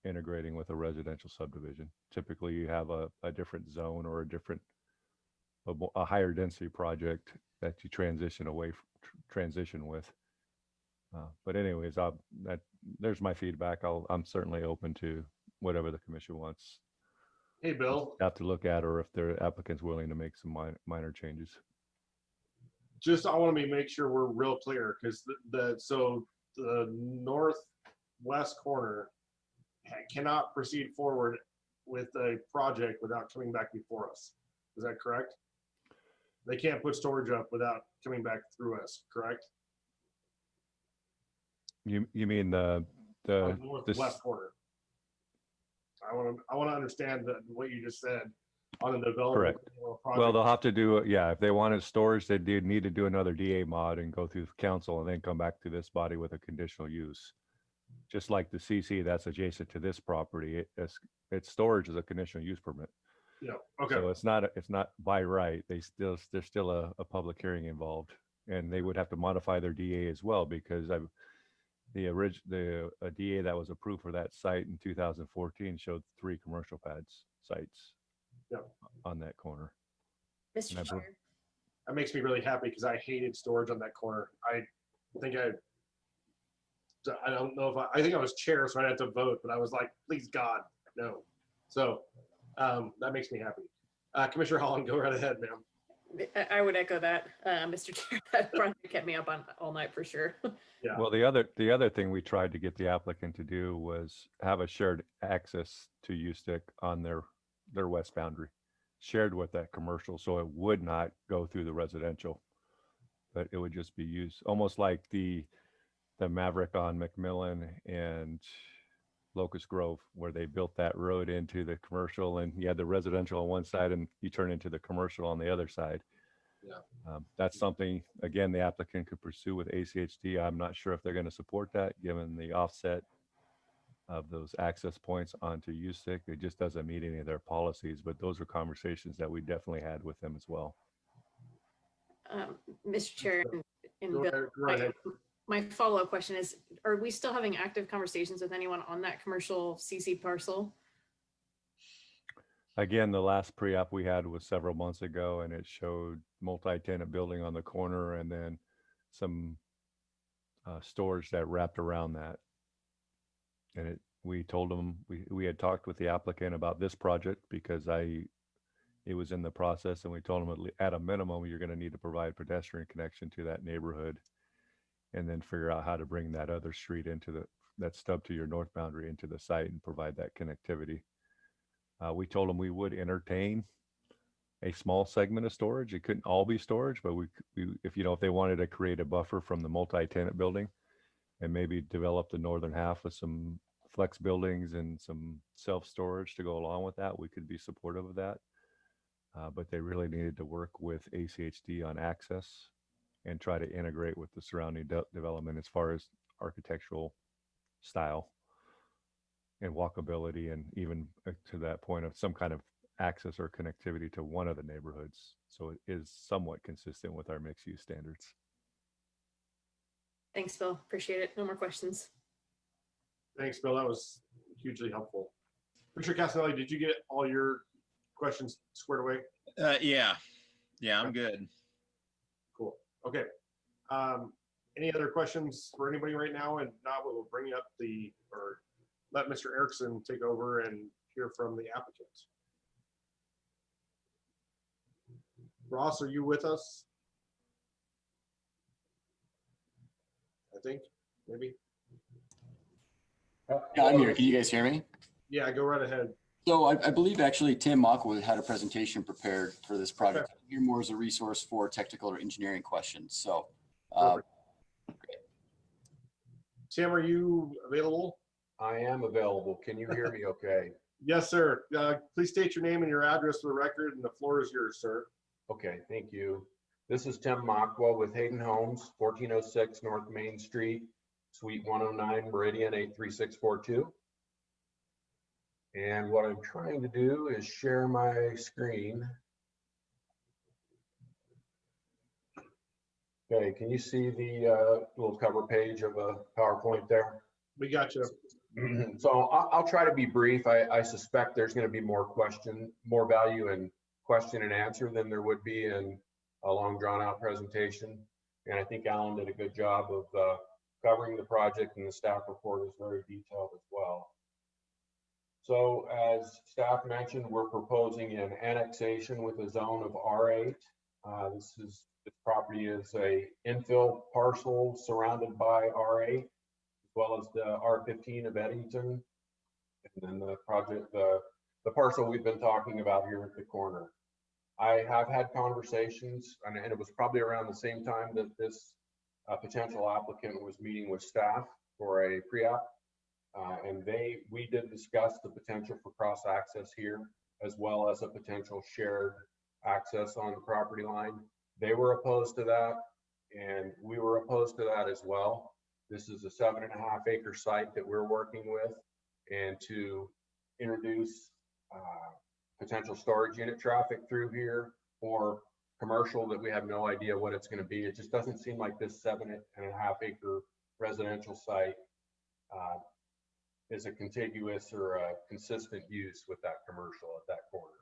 Speaker 13: integrating with a residential subdivision. Typically, you have a different zone or a higher density project that you transition with. But anyways, there's my feedback. I'm certainly open to whatever the commission wants.
Speaker 3: Hey, Bill.
Speaker 13: Have to look at, or if their applicant's willing to make some minor changes.
Speaker 3: I want to make sure we're real clear, because so the northwest corner cannot proceed forward with a project without coming back before us. Is that correct? They can't put storage up without coming back through us, correct?
Speaker 13: You mean the
Speaker 3: northwest corner? I want to understand what you just said on the development.
Speaker 13: Correct. Well, they'll have to do, if they wanted storage, they did need to do another DA mod and go through the council and then come back to this body with a conditional use. Just like the CC that's adjacent to this property, its storage is a conditional use permit.
Speaker 3: Yeah. Okay.
Speaker 13: So it's not by right. There's still a public hearing involved, and they would have to modify their DA as well, because the DA that was approved for that site in 2014 showed 3 commercial pads sites on that corner.
Speaker 1: Mr. Chair.
Speaker 3: That makes me really happy, because I hated storage on that corner. I think I I don't know if I think I was chair, so I had to vote, but I was like, please God, no. So that makes me happy. Commissioner Holland, go right ahead, ma'am.
Speaker 1: I would echo that, Mr. Chair. That project kept me up on all night for sure.
Speaker 3: Yeah.
Speaker 13: Well, the other thing we tried to get the applicant to do was have a shared access to USTIC on their west boundary, shared with that commercial, so it would not go through the residential, but it would just be used almost like the Maverick on McMillan and Locust Grove, where they built that road into the commercial, and you had the residential on one side and you turn into the commercial on the other side.
Speaker 3: Yeah.
Speaker 13: That's something, again, the applicant could pursue with ACHD. I'm not sure if they're going to support that, given the offset of those access points onto USIC. It just doesn't meet any of their policies, but those are conversations that we definitely had with them as well.
Speaker 1: Mr. Chair, and
Speaker 3: Go
Speaker 1: Bill,
Speaker 3: ahead, go ahead.
Speaker 1: my follow-up question is, are we still having active conversations with anyone on that commercial CC parcel?
Speaker 13: Again, the last pre-app we had was several months ago, and it showed multi-tenant building on the corner and then some storage that wrapped around that. And we told them, we had talked with the applicant about this project because it was in the process, and we told them at a minimum, you're going to need to provide pedestrian connection to that neighborhood, and then figure out how to bring that other street into that stub to your north boundary into the site and provide that connectivity. We told them we would entertain a small segment of storage. It couldn't all be storage, but if they wanted to create a buffer from the multi-tenant building and maybe develop the northern half with some flex buildings and some self-storage to go along with that, we could be supportive of that. But they really needed to work with ACHD on access and try to integrate with the surrounding development as far as architectural style and walkability, and even to that point of some kind of access or connectivity to one of the neighborhoods. So it is somewhat consistent with our mixed use standards.
Speaker 1: Thanks, Bill. Appreciate it. No more questions.
Speaker 3: Thanks, Bill. That was hugely helpful. Commissioner Castelli, did you get all your questions squared away?
Speaker 6: Yeah, I'm good.
Speaker 3: Cool. Okay. Any other questions for anybody right now? And now we'll bring up or let Mr. Erickson take over and hear from the applicants. Ross, are you with us? I think, maybe.
Speaker 14: Yeah, I'm here. Can you guys hear me?
Speaker 3: Yeah, go right ahead.
Speaker 14: So I believe actually Tim Mockwood had a presentation prepared for this project.
Speaker 3: Okay.
Speaker 14: Here more as a resource for technical or engineering questions. So
Speaker 3: Tim, are you available?
Speaker 15: I am available. Can you hear me okay?
Speaker 3: Yes, sir. Please state your name and your address for the record, and the floor is yours, sir.
Speaker 15: Okay, thank you. This is Tim Mockwa with Hayden Homes, 1406 North Main Street, Suite 109, Meridian 83642. And what I'm trying to do is share my screen. Okay, can you see the little cover page of a PowerPoint there?
Speaker 3: We got you.
Speaker 15: So I'll try to be brief. I suspect there's going to be more value in question and answer than there would be in a long drawn out presentation. And I think Alan did a good job of covering the project, and the staff report is very detailed as well. So as staff mentioned, we're proposing an annexation with a zone of R8. This property is a infill parcel surrounded by R8, as well as the R15 of Eddington, and then the parcel we've been talking about here at the corner. I have had conversations, and it was probably around the same time that this potential applicant was meeting with staff for a pre-app, and we did discuss the potential for cross access here, as well as a potential shared access on the property line. They were opposed to that, and we were opposed to that as well. This is a 7.5 acre site that we're working with, and to introduce potential storage unit traffic through here or commercial that we have no idea what it's going to be. It just doesn't seem like this 7.5 acre residential site is a contiguous or a consistent use with that commercial at that corner.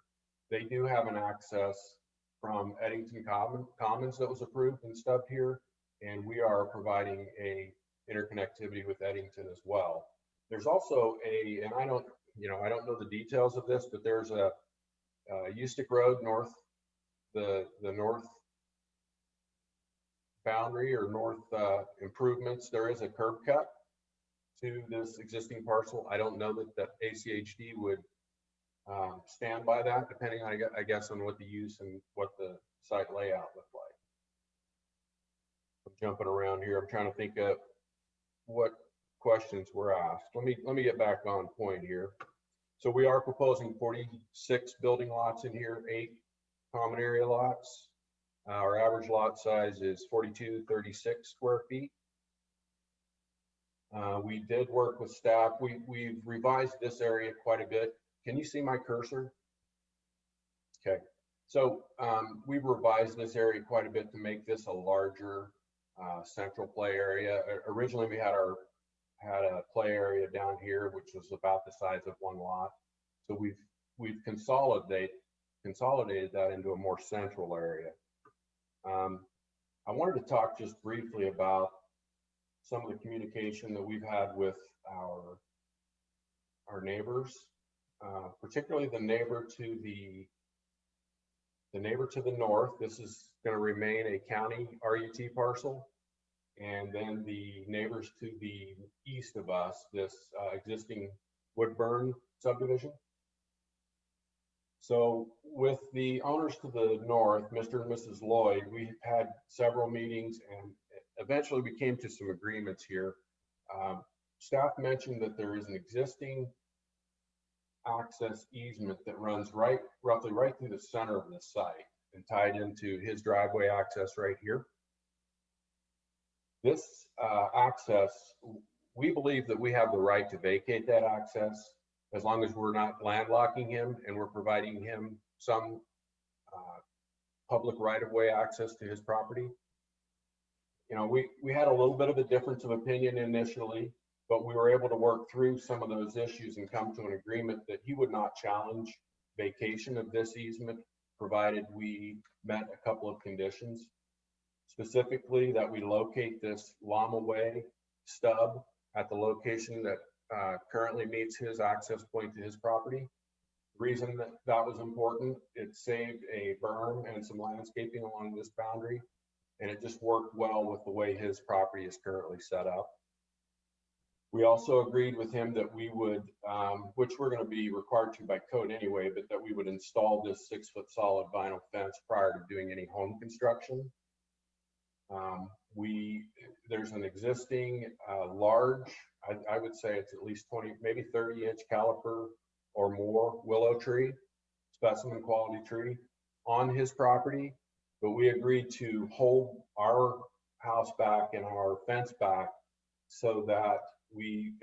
Speaker 15: They do have an access from Eddington Commons that was approved and stubbed here, and we are providing a interconnectivity with Eddington as well. There's also and I don't know the details of this, but there's a Ustick Road north, the north boundary or north improvements. There is a curb cut to this existing parcel. I don't know that ACHD would stand by that, depending on, I guess, on what the use and what the site layout looked like. I'm jumping around here. I'm trying to think of what questions were asked. Let me get back on point here. So we are proposing 46 building lots in here, 8 common area lots. Our average lot size is 4236 square feet. We did work with staff. We've revised this area quite a bit. Can you see my cursor? Okay. So we've revised this area quite a bit to make this a larger central play area. Originally, we had a play area down here, which was about the size of one lot. So we've consolidated that into a more central area. I wanted to talk just briefly about some of the communication that we've had with our neighbors, particularly the neighbor to the north. This is going to remain a county RUT parcel. And then the neighbors to the east of us, this existing Woodburn subdivision. So with the owners to the north, Mr. and Mrs. Lloyd, we've had several meetings and eventually we came to some agreements here. Staff mentioned that there is an existing access easement that runs roughly right through the center of the site and tied into his driveway access right here. This access, we believe that we have the right to vacate that access as long as we're not landlocking him and we're providing him some public right-of-way access to his property. You know, we had a little bit of a difference of opinion initially, but we were able to work through some of those issues and come to an agreement that he would not challenge vacation of this easement, provided we met a couple of conditions. Specifically, that we locate this Llama Way stub at the location that currently meets his access point to his property. The reason that was important, it saved a berm and some landscaping along this boundary, and it just worked well with the way his property is currently set up. We also agreed with him that we would, which we're going to be required to by code anyway, but that we would install this 6-foot solid vinyl fence prior to doing any home construction. There's an existing large, I would say it's at least 20, maybe 30-inch caliper or more willow tree, specimen quality tree on his property, but we agreed to hold our house back and our fence back so that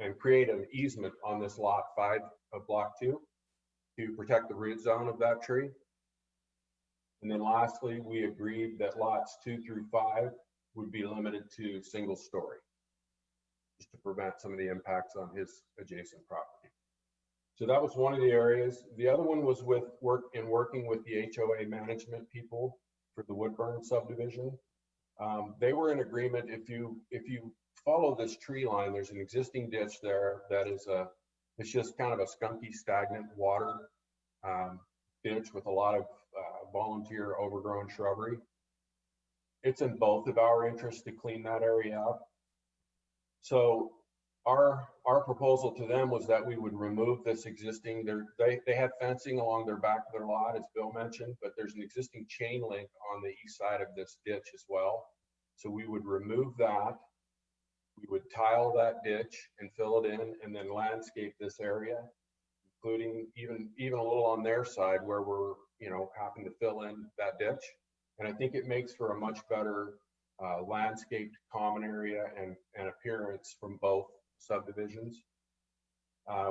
Speaker 15: and create an easement on this lot 5 of block 2 to protect the root zone of that tree. And then lastly, we agreed that lots 2 through 5 would be limited to single story, just to prevent some of the impacts on his adjacent property. So that was one of the areas. The other one was with working with the HOA management people for the Woodburn subdivision. They were in agreement. If you follow this tree line, there's an existing ditch there that is it's just kind of a skunky, stagnant water ditch with a lot of volunteer overgrown shrubbery. It's in both of our interests to clean that area up. So our proposal to them was that we would remove this existing, they had fencing along their back of their lot, as Bill mentioned, but there's an existing chain link on the east side of this ditch as well. So we would remove that. We would tile that ditch and fill it in and then landscape this area, including even a little on their side where we're, having to fill in that ditch. And I think it makes for a much better landscaped common area and appearance from both subdivisions.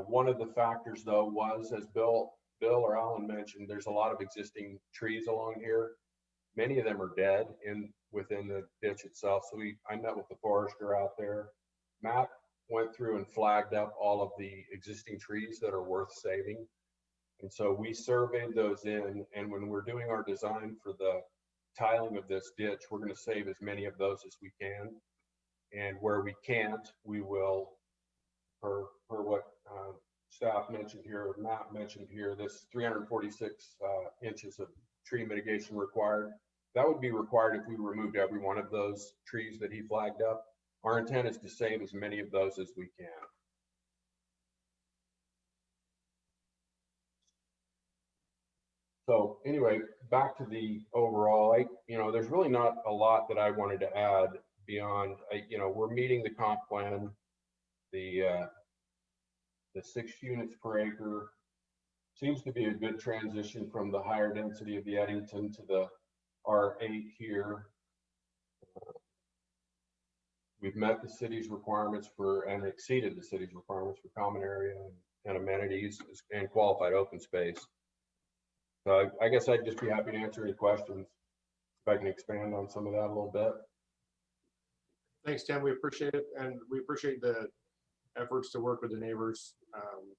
Speaker 15: One of the factors though was, as Bill or Alan mentioned, there's a lot of existing trees along here. Many of them are dead within the ditch itself. So I met with the forester out there. Matt went through and flagged up all of the existing trees that are worth saving. And so we surveyed those in, and when we're doing our design for the tiling of this ditch, we're going to save as many of those as we can. And where we can't, we will, per what staff mentioned here, or Matt mentioned here, this 346 inches of tree mitigation required. That would be required if we removed every one of those trees that he flagged up. Our intent is to save as many of those as we can. So anyway, back to the overall, there's really not a lot that I wanted to add beyond, we're meeting the comp plan, the 6 units per acre seems to be a good transition from the higher density of the Eddington to the R8 here. We've met the city's requirements and exceeded the city's requirements for common area and amenities and qualified open space. So I guess I'd just be happy to answer any questions if I can expand on some of that a little bit.
Speaker 3: Thanks, Tim. We appreciate it, and we appreciate the efforts to work with the neighbors,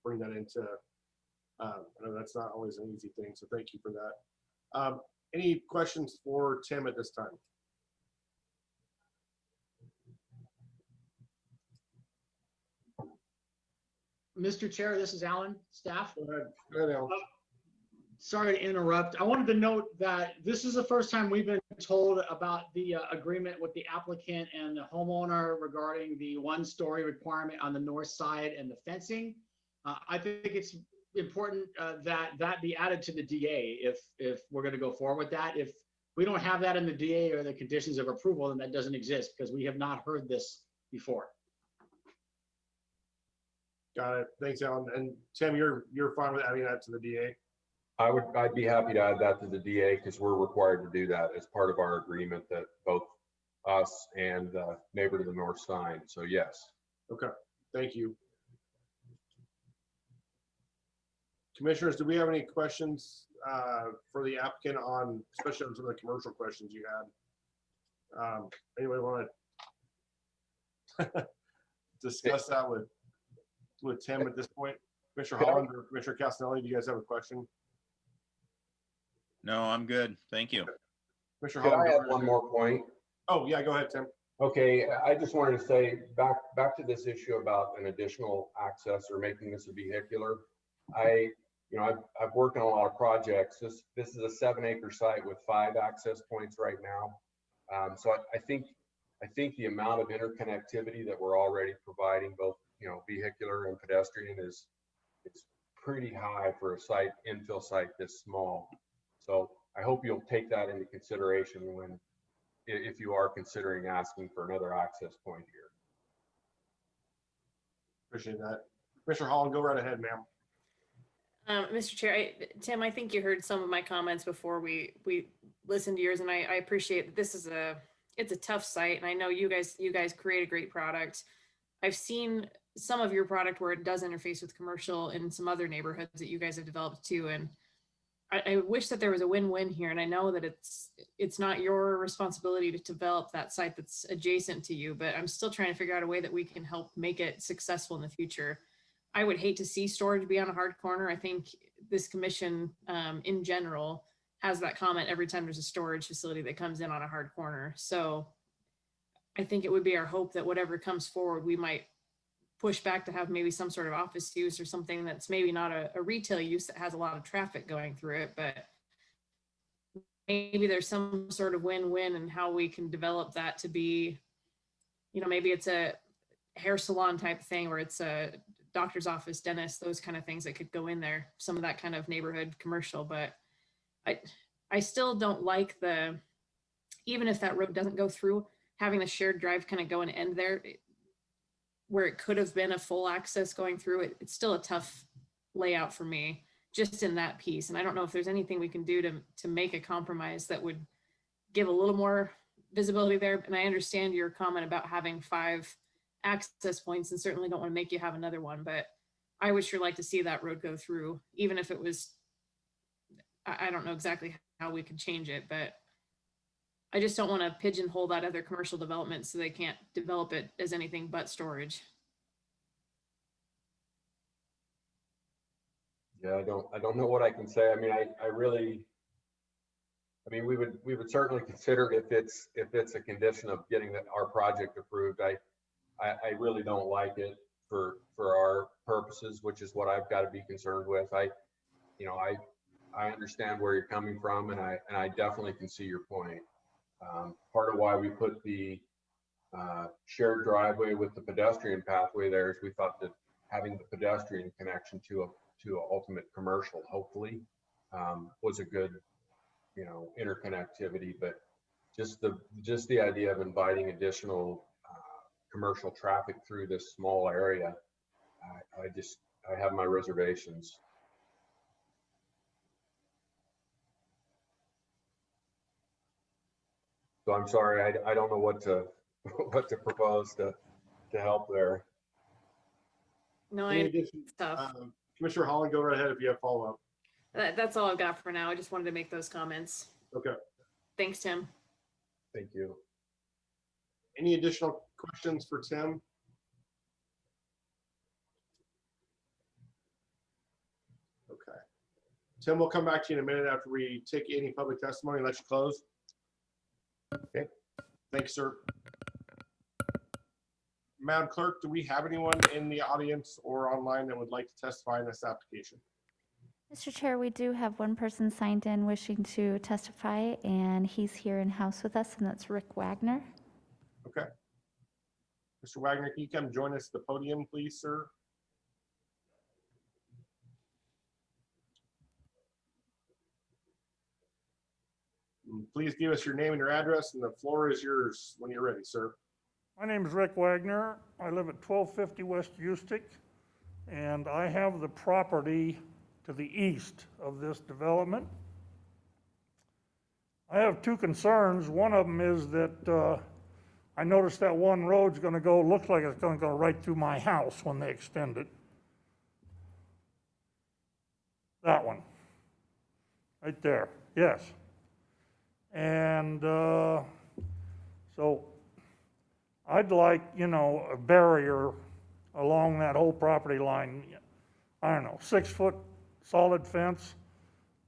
Speaker 3: bring that into. I know that's not always an easy thing, so thank you for that. Any questions for Tim at this time?
Speaker 12: Mr. Chair, this is Alan, staff.
Speaker 3: Go ahead, Alan.
Speaker 12: Sorry to interrupt. I wanted to note that this is the first time we've been told about the agreement with the applicant and the homeowner regarding the 1-story requirement on the north side and the fencing. I think it's important that be added to the DA if we're going to go forward with that. If we don't have that in the DA or the conditions of approval, then that doesn't exist because we have not heard this before.
Speaker 3: Got it. Thanks, Alan. And Tim, you're fine with adding that to the DA?
Speaker 15: I'd be happy to add that to the DA because we're required to do that as part of our agreement that both us and the neighbor to the north signed. So yes.
Speaker 3: Okay, thank you. Commissioners, do we have any questions for the applicant on, especially on some of the commercial questions you had? Anybody want to discuss that with Tim at this point? Commissioner Holland or Commissioner Castanelli, do you guys have a question?
Speaker 6: No, I'm good. Thank you.
Speaker 3: Commissioner
Speaker 15: Could
Speaker 3: Holland,
Speaker 15: I add one more point?
Speaker 3: Oh, yeah, go ahead, Tim.
Speaker 15: Okay, I just wanted to say back to this issue about an additional access or making this a vehicular. I've worked on a lot of projects. This is a 7-acre site with 5 access points right now. So I think the amount of interconnectivity that we're already providing, both vehicular and pedestrian, is pretty high for a site, infill site this small. So I hope you'll take that into consideration if you are considering asking for another access point here.
Speaker 3: Appreciate that. Commissioner Holland, go right ahead, ma'am.
Speaker 1: Mr. Chair, Tim, I think you heard some of my comments before we listened to yours, and I appreciate that this is it's a tough site, and I know you guys create a great product. I've seen some of your product where it does interface with commercial in some other neighborhoods that you guys have developed too, and I wish that there was a win-win here, and I know that it's not your responsibility to develop that site that's adjacent to you, but I'm still trying to figure out a way that we can help make it successful in the future. I would hate to see storage be on a hard corner. I think this commission in general has that comment every time there's a storage facility that comes in on a hard corner. So I think it would be our hope that whatever comes forward, we might push back to have maybe some sort of office use or something that's maybe not a retail use that has a lot of traffic going through it, but maybe there's some sort of win-win in how we can develop that to be, maybe it's a hair salon type thing, or it's a doctor's office, dentist, those kind of things that could go in there, some of that kind of neighborhood commercial. But I still don't like even if that road doesn't go through, having the shared drive kind of go and end there, where it could have been a full access going through it. It's still a tough layout for me, just in that piece. And I don't know if there's anything we can do to make a compromise that would give a little more visibility there. And I understand your comment about having 5 access points, and certainly don't want to make you have another one, but I would sure like to see that road go through, even if it was, I don't know exactly how we could change it, but I just don't want to pigeonhole that other commercial development so they can't develop it as anything but storage.
Speaker 15: Yeah, I don't know what I can say. I mean, I really, I mean, we would certainly consider it if it's a condition of getting our project approved. I really don't like it for our purposes, which is what I've got to be concerned with. You know, I understand where you're coming from, and I definitely can see your point. Part of why we put the shared driveway with the pedestrian pathway there is we thought that having the pedestrian connection to a ultimate commercial, hopefully, was a good, you know, interconnectivity. But just the idea of inviting additional commercial traffic through this small area, I have my reservations. So I'm sorry, I don't know what to propose to help there.
Speaker 1: No,
Speaker 3: In
Speaker 1: I
Speaker 3: addition,
Speaker 1: it's tough.
Speaker 3: Commissioner Holland, go right ahead if you have follow-up.
Speaker 1: That's all I've got for now. I just wanted to make those comments.
Speaker 3: Okay,
Speaker 1: Thanks, Tim.
Speaker 15: Thank you.
Speaker 3: any additional questions for Tim? Okay. Tim, we'll come back to you in a minute after we take any public testimony and let you close.
Speaker 15: Okay.
Speaker 3: Thanks, sir. Madam Clerk, do we have anyone in the audience or online that would like to testify in this application?
Speaker 4: Mr. Chair, we do have one person signed in wishing to testify, and he's here in house with us, and that's Rick Wagner.
Speaker 3: Okay. Mr. Wagner, can you come join us at the podium, please, sir? Please give us your name and your address, and the floor is yours when you're ready, sir.
Speaker 16: My name is Rick Wagner. I live at 1250 West Eustic, and I have the property to the east of this development. I have two concerns. One of them is that I noticed that one road's going to go, looks like it's going to go right through my house when they extend it. That one, right there, yes. And so I'd like, you know, a barrier along that whole property line. I don't know, 6-foot solid fence.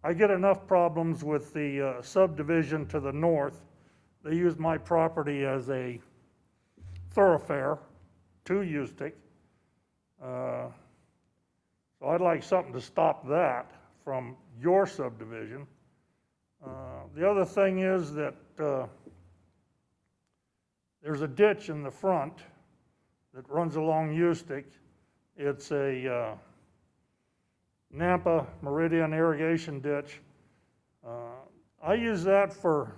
Speaker 16: I get enough problems with the subdivision to the north. They use my property as a thoroughfare to Eustic. So I'd like something to stop that from your subdivision. The other thing is that there's a ditch in the front that runs along Eustic. It's a Napa Meridian irrigation ditch. I use that for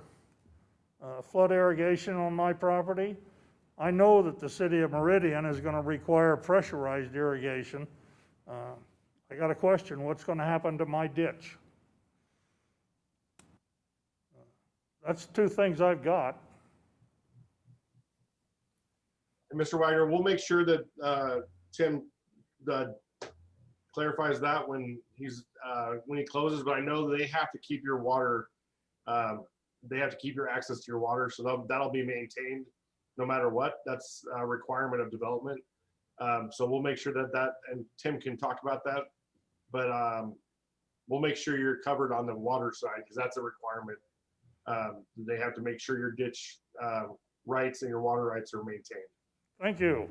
Speaker 16: flood irrigation on my property. I know that the city of Meridian is going to require pressurized irrigation. I got a question, what's going to happen to my ditch? That's two things I've got.
Speaker 3: And Mr. Wagner, we'll make sure that Tim clarifies that when he closes, but I know they have to keep your water, they have to keep your access to your water, so that'll be maintained no matter what. That's a requirement of development. So we'll make sure that and Tim can talk about that, but we'll make sure you're covered on the water side because that's a requirement. They have to make sure your ditch rights and your water rights are maintained.
Speaker 16: Thank you.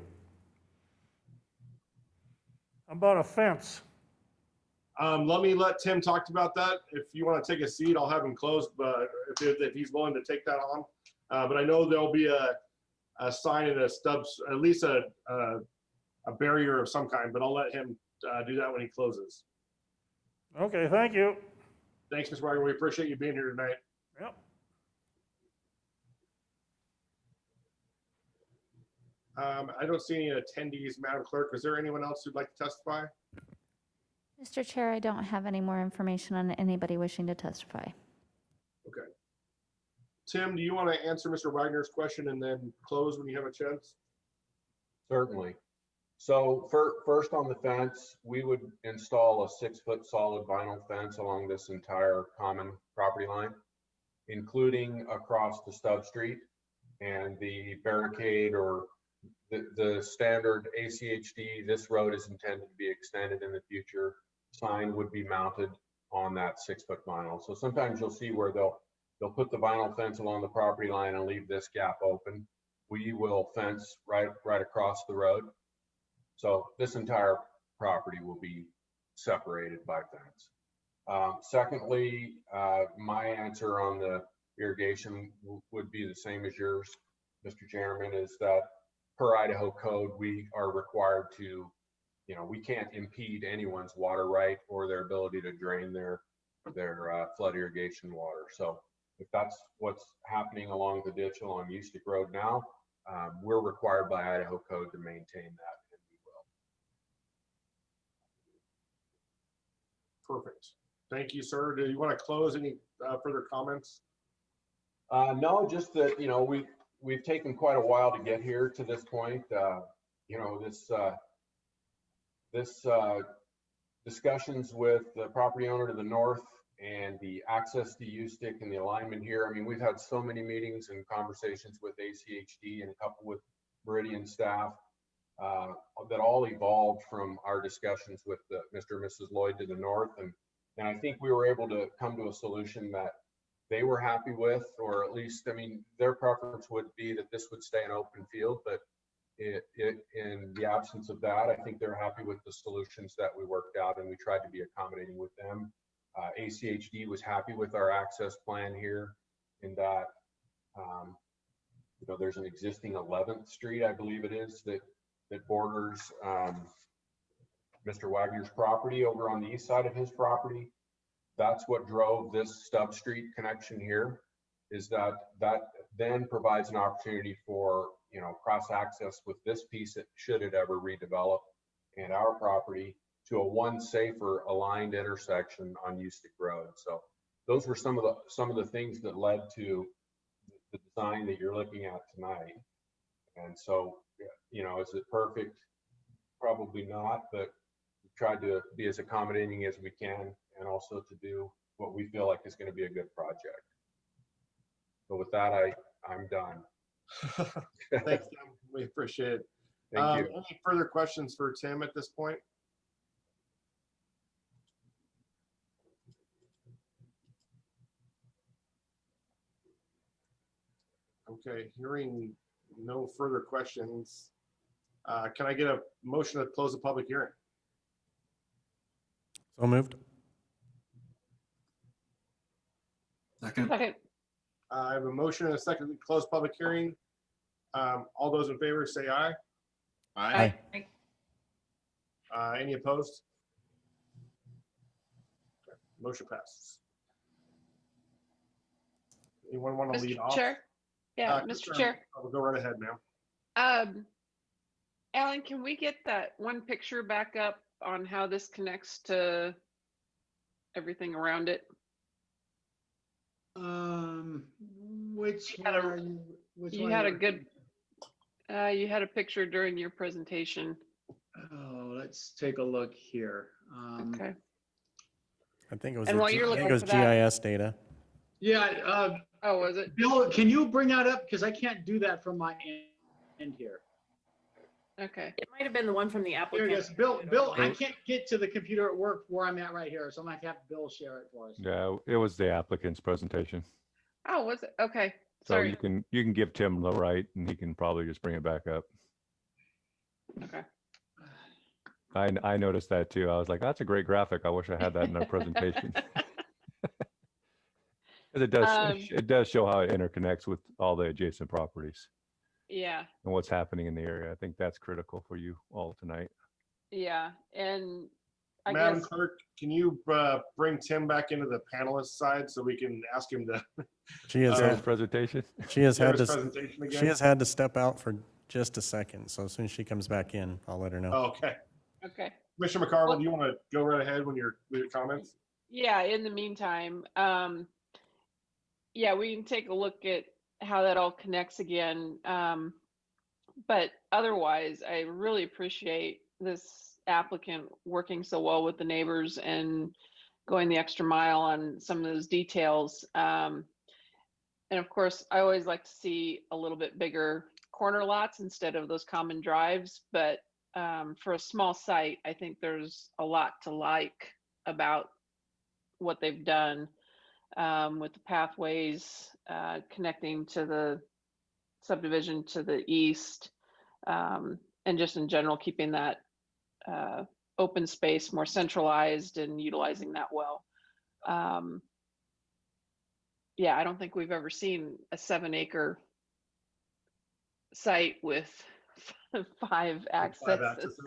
Speaker 16: How about a fence?
Speaker 3: Let Tim talk about that. If you want to take a seat, I'll have him close, but if he's willing to take that on. But I know there'll be a sign and a stubs, at least a barrier of some kind, but I'll let him do that when he closes.
Speaker 16: Okay, thank you.
Speaker 3: Thanks, Mr. Wagner. We appreciate you being here tonight.
Speaker 16: Yep.
Speaker 3: I don't see any attendees, Madam Clerk. Is there anyone else who'd like to testify?
Speaker 4: Mr. Chair, I don't have any more information on anybody wishing to testify.
Speaker 3: Okay. Tim, do you want to answer Mr. Wagner's question and then close when you have a chance?
Speaker 15: Certainly. So first on the fence, we would install a 6-foot solid vinyl fence along this entire common property line, including across the Stub Street, and the barricade or the standard ACHD, this road is intended to be extended in the future, sign would be mounted on that 6-foot vinyl. So sometimes you'll see where they'll They'll put the vinyl fence along the property line and leave this gap open. We will fence right across the road. So this entire property will be separated by fence. Secondly, my answer on the irrigation would be the same as yours, Mr. Chairman, is that per Idaho code, we are required to, we can't impede anyone's water right or their ability to drain their flood irrigation water. So if that's what's happening along the ditch along Ustick Road now, we're required by Idaho code to maintain that, and we will.
Speaker 3: Perfect. Thank you, sir. Do you want to close? Any further comments?
Speaker 15: No, just that, we've taken quite a while to get here to this point. This discussions with the property owner to the north and the access to Ustick and the alignment here. I mean, we've had so many meetings and conversations with ACHD and a couple with Meridian staff that all evolved from our discussions with Mr. and Mrs. Lloyd to the north. And I think we were able to come to a solution that they were happy with, or at least, I mean, their preference would be that this would stay an open field, but in the absence of that, I think they're happy with the solutions that we worked out, and we tried to be accommodating with them. ACHD was happy with our access plan here in that, there's an existing 11th Street, I believe it is, that borders Mr. Wagner's property over on the east side of his property. That's what drove this Stub Street connection here, is that then provides an opportunity for, cross access with this piece, should it ever redevelop, and our property to a one safer aligned intersection on Ustick Road. So those were some of the things that led to the design that you're looking at tonight. And so, is it perfect? Probably not, but we tried to be as accommodating as we can, and also to do what we feel like is going to be a good project. So with that, I'm done.
Speaker 3: Thanks, Tim. We appreciate it.
Speaker 15: Thank you.
Speaker 3: Any further questions for Tim at this point? Okay, hearing no further questions, can I get a motion to close the public hearing?
Speaker 9: So moved.
Speaker 11: Second.
Speaker 3: I have a motion and a second to close public hearing. All those in favor say aye.
Speaker 9: Aye.
Speaker 3: Any opposed? Okay, motion passes. Anyone want to lead
Speaker 2: Mr.
Speaker 3: off?
Speaker 2: Chair? Yeah, Mr. Chair.
Speaker 3: I'll go right ahead, ma'am.
Speaker 2: Alan, can we get that one picture back up on how this connects to everything around it?
Speaker 12: Which
Speaker 2: had a-
Speaker 12: one are you? Which
Speaker 2: You
Speaker 12: one
Speaker 2: had
Speaker 12: are
Speaker 2: a good, you had a picture during your presentation.
Speaker 12: Oh, let's take a look here.
Speaker 2: Okay.
Speaker 9: I think it was,
Speaker 2: And while you're
Speaker 9: I think
Speaker 2: looking
Speaker 9: it was
Speaker 2: for that-
Speaker 9: GIS data.
Speaker 12: Yeah,
Speaker 2: Oh, was it?
Speaker 12: Bill, can you bring that up? Because I can't do that from my end here.
Speaker 2: Okay.
Speaker 1: It might have been the one from the
Speaker 12: Here
Speaker 1: applicant.
Speaker 12: it is. Bill, I can't get to the computer at work where I'm at right here, so I'm gonna have Bill share it for us.
Speaker 13: Yeah, it was the applicant's presentation.
Speaker 2: Oh, was it? Okay.
Speaker 13: So
Speaker 2: Sorry.
Speaker 13: you can give Tim the right, and he can probably just bring it back up.
Speaker 2: Okay.
Speaker 13: I noticed that too. I was like, that's a great graphic. I wish I had that in our presentation. 'Cause it does show how it interconnects with all the adjacent properties
Speaker 2: Yeah.
Speaker 13: and what's happening in the area. I think that's critical for you all tonight.
Speaker 2: Yeah. And I
Speaker 3: Madam
Speaker 2: guess,
Speaker 3: Clerk, can you bring Tim back into the panelist side so we can ask him to
Speaker 9: She has
Speaker 13: His
Speaker 9: had,
Speaker 13: presentation.
Speaker 9: she has
Speaker 3: give
Speaker 9: had
Speaker 3: his
Speaker 9: to,
Speaker 3: presentation again?
Speaker 9: she has had to step out for just a second. So as soon as she comes back in, I'll let her know.
Speaker 3: Oh, okay.
Speaker 2: okay.
Speaker 3: Commissioner McCarville,
Speaker 2: Well-
Speaker 3: do you want to go right ahead with your comments?
Speaker 2: Yeah. In the meantime, yeah, we can take a look at how that all connects again. But otherwise, I really appreciate this applicant working so well with the neighbors and going the extra mile on some of those details. And of course, I always like to see a little bit bigger corner lots instead of those common drives. But for a small site, I think there's a lot to like about what they've done. with the pathways connecting to the subdivision to the east, and just in general keeping that open space more centralized and utilizing that well. Yeah, I don't think we've ever seen a 7-acre site with 5 accesses.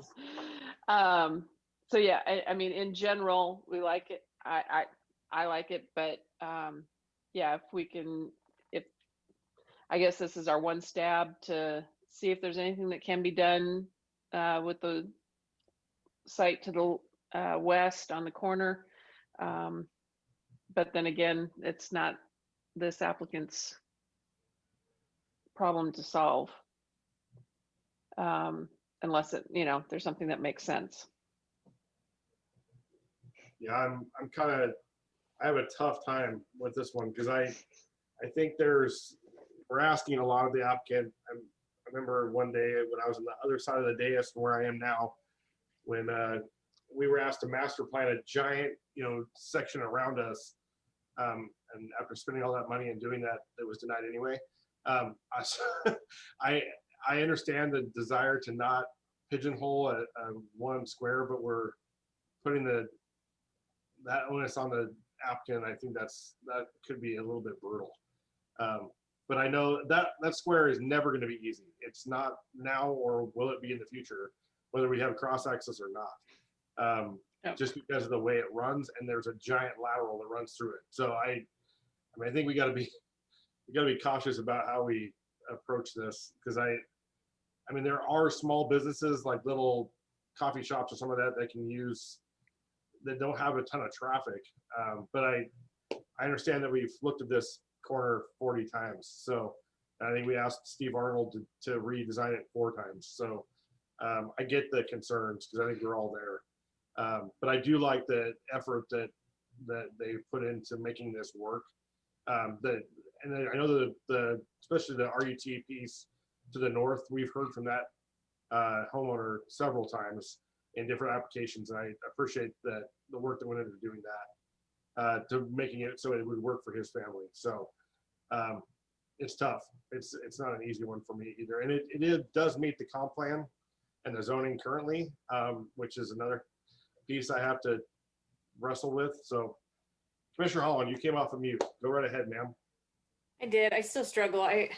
Speaker 2: So yeah, I mean, in general, we like it. I like it, but yeah, if we can, I guess this is our one stab to see if there's anything that can be done with the site to the west on the corner. But then again, it's not this applicant's problem to solve, unless it, there's something that makes sense.
Speaker 3: Yeah, I'm I have a tough time with this one because I think we're asking a lot of the applicant. I remember one day when I was on the other side of the dais from where I am now, when we were asked to master plan a giant, section around us. And after spending all that money and doing that, it was denied anyway. I understand the desire to not pigeonhole a one square, but we're putting that onus on the applicant. I think that could be a little bit brutal. But I know that square is never going to be easy. It's not now, or will it be in the future, whether we have cross access or not. Just because of the way it runs, and there's a giant lateral that runs through it. So I think we got to be cautious about how we approach this, because I mean there are small businesses like little coffee shops or some of that can use, that don't have a ton of traffic. But I understand that we've looked at this corner 40 times. So I think we asked Steve Arnold to redesign it 4 times. So I get the concerns because I think we're all there. But I do like the effort that they put into making this work. And I know especially the RUT piece to the north, we've heard from that homeowner several times in different applications. And I appreciate the work that went into doing that, to making it so it would work for his family. So it's tough. It's not an easy one for me either. And it does meet the comp plan and the zoning currently, which is another piece I have to wrestle with. So Commissioner Holland, you came off of mute. Go right ahead, ma'am.
Speaker 1: I did. I still struggle. I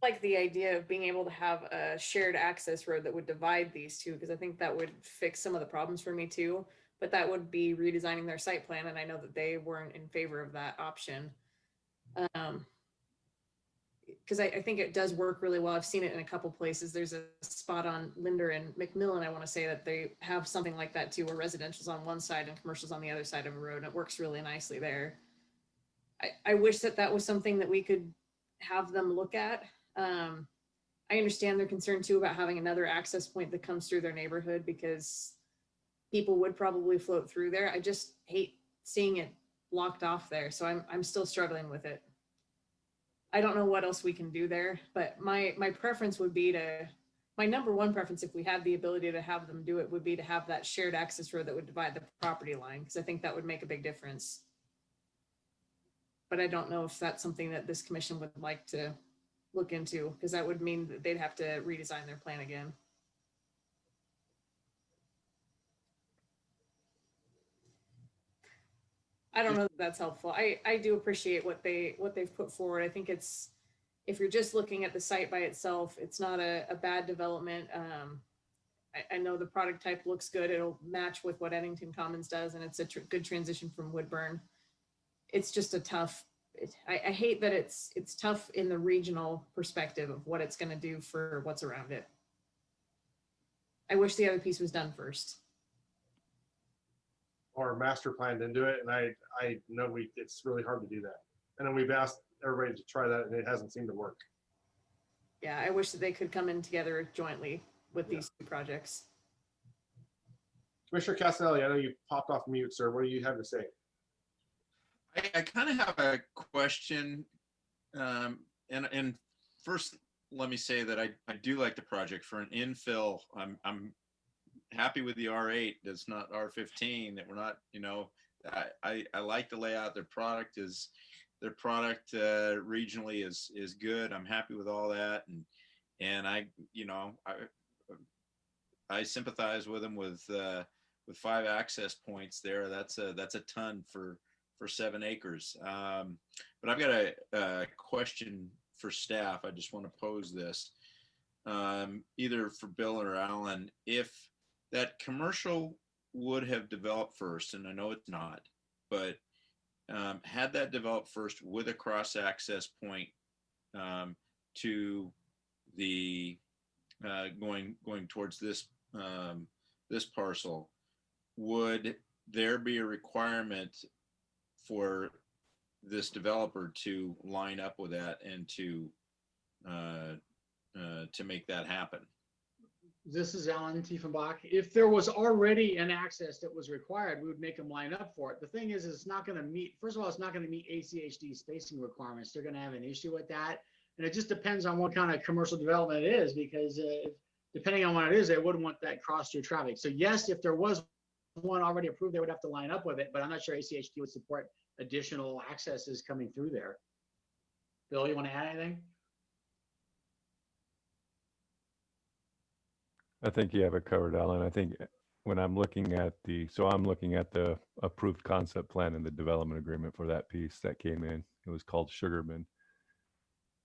Speaker 1: like the idea of being able to have a shared access road that would divide these two, because I think that would fix some of the problems for me too. But that would be redesigning their site plan, and I know that they weren't in favor of that option. Because I think it does work really well. I've seen it in a couple places. There's a spot on Linder and McMillan, I want to say, that they have something like that too, where residential's on one side and commercial's on the other side of a road, and it works really nicely there. I wish that was something that we could have them look at. I understand their concern too about having another access point that comes through their neighborhood, because people would probably float through there. I just hate seeing it blocked off there. So I'm still struggling with it. I don't know what else we can do there, but my preference would be my number one preference, if we had the ability to have them do it, would be to have that shared access road that would divide the property line, because I think that would make a big difference. But I don't know if that's something that this commission would like to look into, because that would mean that they'd have to redesign their plan again. I don't know if that's helpful. I do appreciate what they've put forward. I think if you're just looking at the site by itself, it's not a bad development. I know the product type looks good. It'll match with what Eddington Commons does, and it's a good transition from Woodburn. It's just a tough, I hate that it's tough in the regional perspective of what it's going to do for what's around it. I wish the other piece was done first.
Speaker 3: Or master planned into it, and I know it's really hard to do that. And then we've asked everybody to try that, and it hasn't seemed to work.
Speaker 1: Yeah, I wish that they could come in together jointly with these two projects.
Speaker 3: Commissioner Castelli, I know you popped off mute, sir. What do you have to say?
Speaker 6: I kind of have a question, and first let me say that I do like the project for an infill. I'm happy with the R8 that's not R15, that we're not, I like the layout. Their product regionally is good. I'm happy with all that, and I sympathize with them with 5 access points there. That's a ton for 7 acres. But I've got a question for staff. I just want to pose this, either for Bill or Alan. If that commercial would have developed first, and I know it's not, but had that developed first with a cross access point to the going towards this this parcel, would there be a requirement for this developer to line up with that and to make that happen?
Speaker 12: This is Alan Tiefenbach. If there was already an access that was required, we would make them line up for it. The thing is, it's not going to meet, first of all, it's not going to meet ACHD spacing requirements. They're going to have an issue with that. And it just depends on what kind of commercial development it is, because depending on what it is, they wouldn't want that cross through traffic. So yes, if there was one already approved, they would have to line up with it, but I'm not sure ACHD would support additional accesses coming through there. Bill, you want to add anything?
Speaker 13: I think you have it covered, Alan. I think when I'm looking at the approved concept plan and the development agreement for that piece that came in. It was called Sugarman.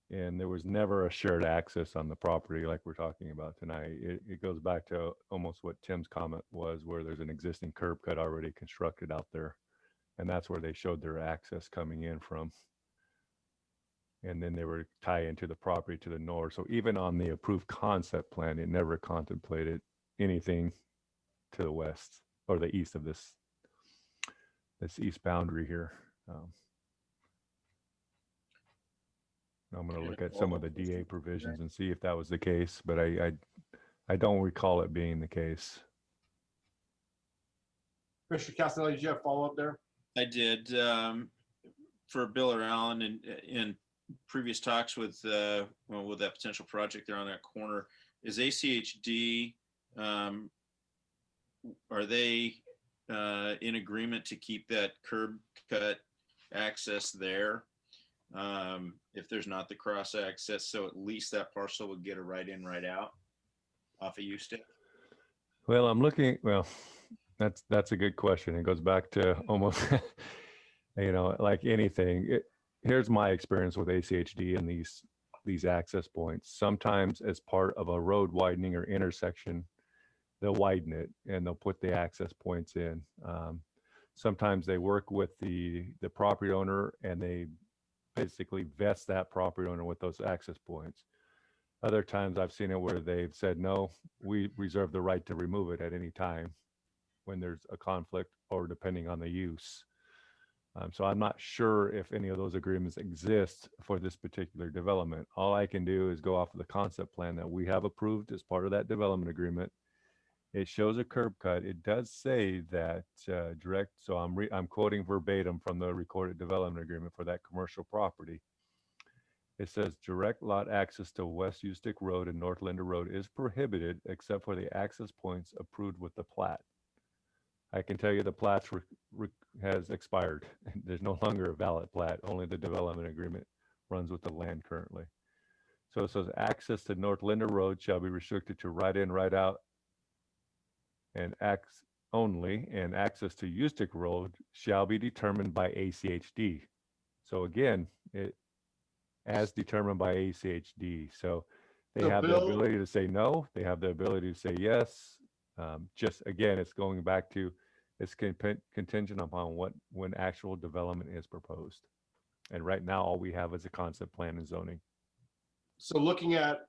Speaker 13: And there was never a shared access on the property like we're talking about tonight. It goes back to almost what Tim's comment was, where there's an existing curb cut already constructed out there. And that's where they showed their access coming in from. And then they were tie into the property to the north. So even on the approved concept plan, it never contemplated anything to the west or the east of this east boundary here. I'm going to look at some of the DA provisions and see if that was the case, but I don't recall it being the case.
Speaker 3: Mr. Castello, did you have follow up there?
Speaker 6: I did. For Bill or Alan, in previous talks with that potential project there on that corner, is ACHD, are they in agreement to keep that curb cut access there if there's not the cross access, so at least that parcel would get a right in, right out off of U-Stick?
Speaker 13: Well, I'm looking, that's a good question. It goes back to almost, like anything. Here's my experience with ACHD and these access points. Sometimes as part of a road widening or intersection, they'll widen it and they'll put the access points in. Sometimes they work with the property owner and they basically vest that property owner with those access points. Other times I've seen it where they've said, no, we reserve the right to remove it at any time when there's a conflict or depending on the use. So I'm not sure if any of those agreements exist for this particular development. All I can do is go off of the concept plan that we have approved as part of that development agreement. It shows a curb cut. It does say that direct, so I'm quoting verbatim from the recorded development agreement for that commercial property. It says direct lot access to West U-Stick Road and North Linder Road is prohibited except for the access points approved with the plat. I can tell you the plat has expired. There's no longer a valid plat. Only the development agreement runs with the land currently. So it says access to North Linder Road shall be restricted to right in, right out, and only, and access to U-Stick Road shall be determined by ACHD. So again, it as determined by ACHD. So they have the ability to say no. They have the ability to say yes. Just again, it's going back to it's contingent upon when actual development is proposed. And right now, all we have is a concept plan and zoning.
Speaker 3: So looking at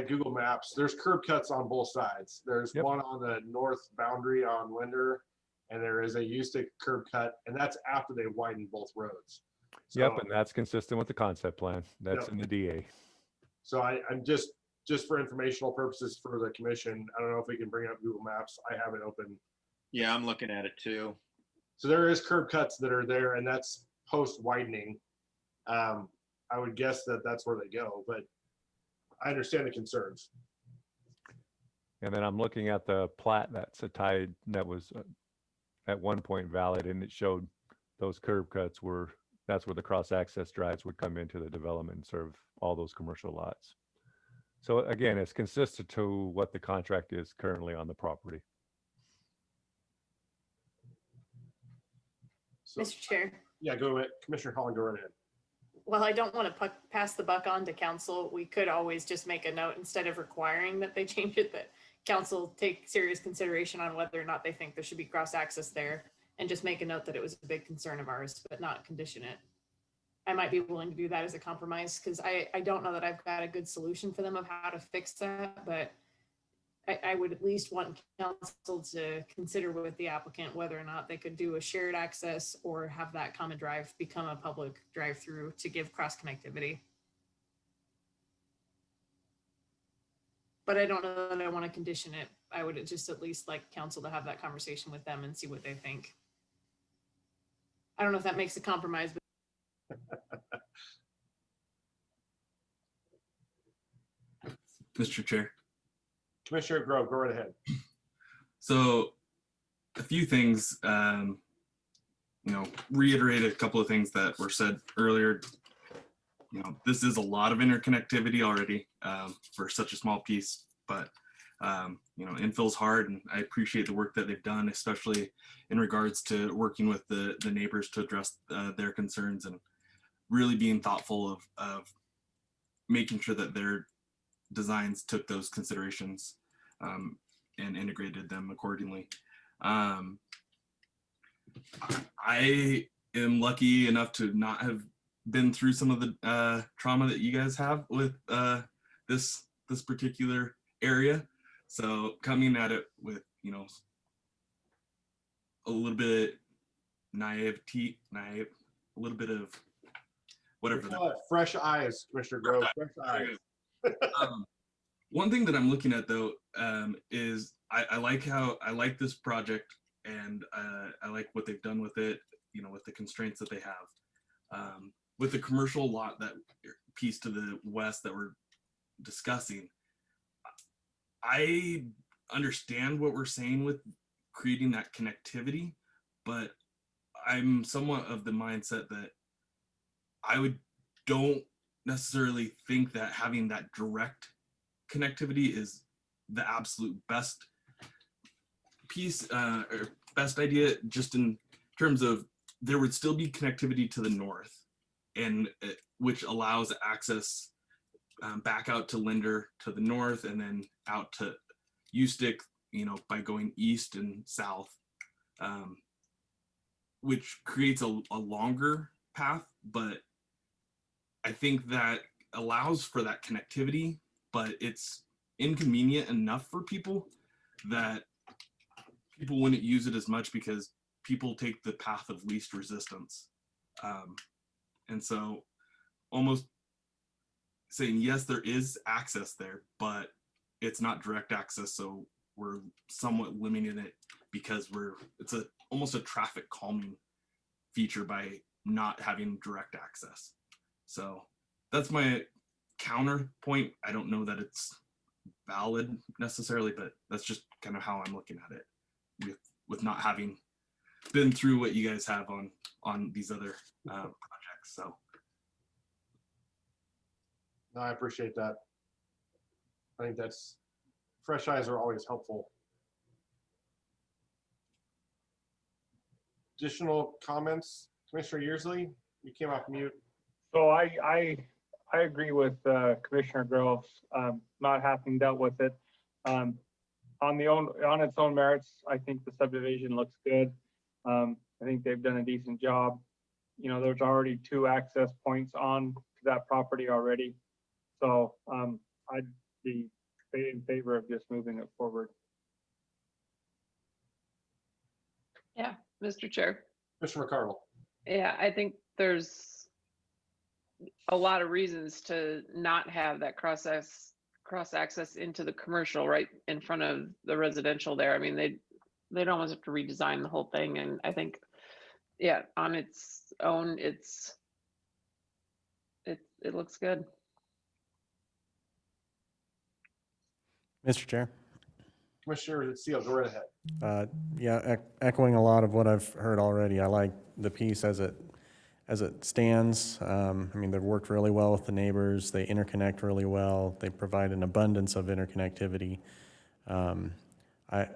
Speaker 3: Google Maps, there's curb cuts on both sides. There's one on the north boundary on Linder, and there is a U-Stick curb cut, and that's after they widen both roads. So,
Speaker 13: yep, and that's consistent with the concept plan. That's in the DA.
Speaker 3: So I'm just for informational purposes for the commission, I don't know if we can bring up Google Maps. I have it open.
Speaker 6: Yeah, I'm looking at it too.
Speaker 3: So there is curb cuts that are there, and that's post widening. I would guess that that's where they go, but I understand the concerns.
Speaker 13: And then I'm looking at the plat that was at one point valid, and it showed those curb cuts that's where the cross-access drives would come into the development and serve all those commercial lots. So again, it's consistent to what the contract is currently on the property.
Speaker 3: So,
Speaker 1: Mr. Chair,
Speaker 3: yeah, go ahead. Commissioner Holland, go right ahead.
Speaker 1: while I don't want to pass the buck on to council, we could always just make a note instead of requiring that they change it, that council take serious consideration on whether or not they think there should be cross access there, and just make a note that it was a big concern of ours, but not condition it. I might be willing to do that as a compromise, because I don't know that I've got a good solution for them of how to fix that, but I would at least want council to consider with the applicant whether or not they could do a shared access or have that common drive become a public drive-through to give cross connectivity. But I don't know that I want to condition it. I would just at least like council to have that conversation with them and see what they think. I don't know if that makes a compromise, but
Speaker 11: Mr. Chair.
Speaker 3: Commissioner Grove, go right ahead.
Speaker 11: So a few things, reiterate a couple of things that were said earlier. This is a lot of interconnectivity already for such a small piece, but infill's hard, and I appreciate the work that they've done, especially in regards to working with the neighbors to address their concerns and really being thoughtful of making sure that their designs took those considerations and integrated them accordingly. I am lucky enough to not have been through some of the trauma that you guys have with this particular area. So coming at it with, a little bit naivety, a little bit of whatever.
Speaker 3: Fresh eyes, Commissioner Grove, fresh eyes.
Speaker 11: One thing that I'm looking at though is I like this project, and I like what they've done with it, with the constraints that they have. With the commercial lot, that piece to the west that we're discussing, I understand what we're saying with creating that connectivity, but I'm somewhat of the mindset that don't necessarily think that having that direct connectivity is the absolute best piece or best idea, just in terms of there would still be connectivity to the north, and which allows access back out to Linder to the north, and then out to Ustick, by going east and south, which creates a longer path. But I think that allows for that connectivity, but it's inconvenient enough for people that people wouldn't use it as much because people take the path of least resistance. And so almost saying, yes, there is access there, but it's not direct access. So we're somewhat limiting it because it's almost a traffic calming feature by not having direct access. So that's my counterpoint. I don't know that it's valid necessarily, but that's just kind of how I'm looking at it with not having been through what you guys have on these other projects. So
Speaker 3: No, I appreciate that. I think that's fresh eyes are always helpful. Additional comments, Commissioner Yearsley? You came off mute.
Speaker 10: So I agree with Commissioner Groves, not having dealt with it. On its own merits, I think the subdivision looks good. I think they've done a decent job. There's already 2 access points on to that property already. So I'd be in favor of just moving it forward.
Speaker 2: Yeah, Mr. Chair.
Speaker 3: Mr. McCardle.
Speaker 2: Yeah, I think there's a lot of reasons to not have that cross access into the commercial right in front of the residential there. I mean, they'd almost have to redesign the whole thing. And I think, yeah, on its own, it looks good.
Speaker 9: Mr. Chair.
Speaker 3: Commissioner Seal, go right ahead.
Speaker 9: Yeah, echoing a lot of what I've heard already. I like the piece as it stands. I mean, they've worked really well with the neighbors. They interconnect really well. They provide an abundance of interconnectivity. I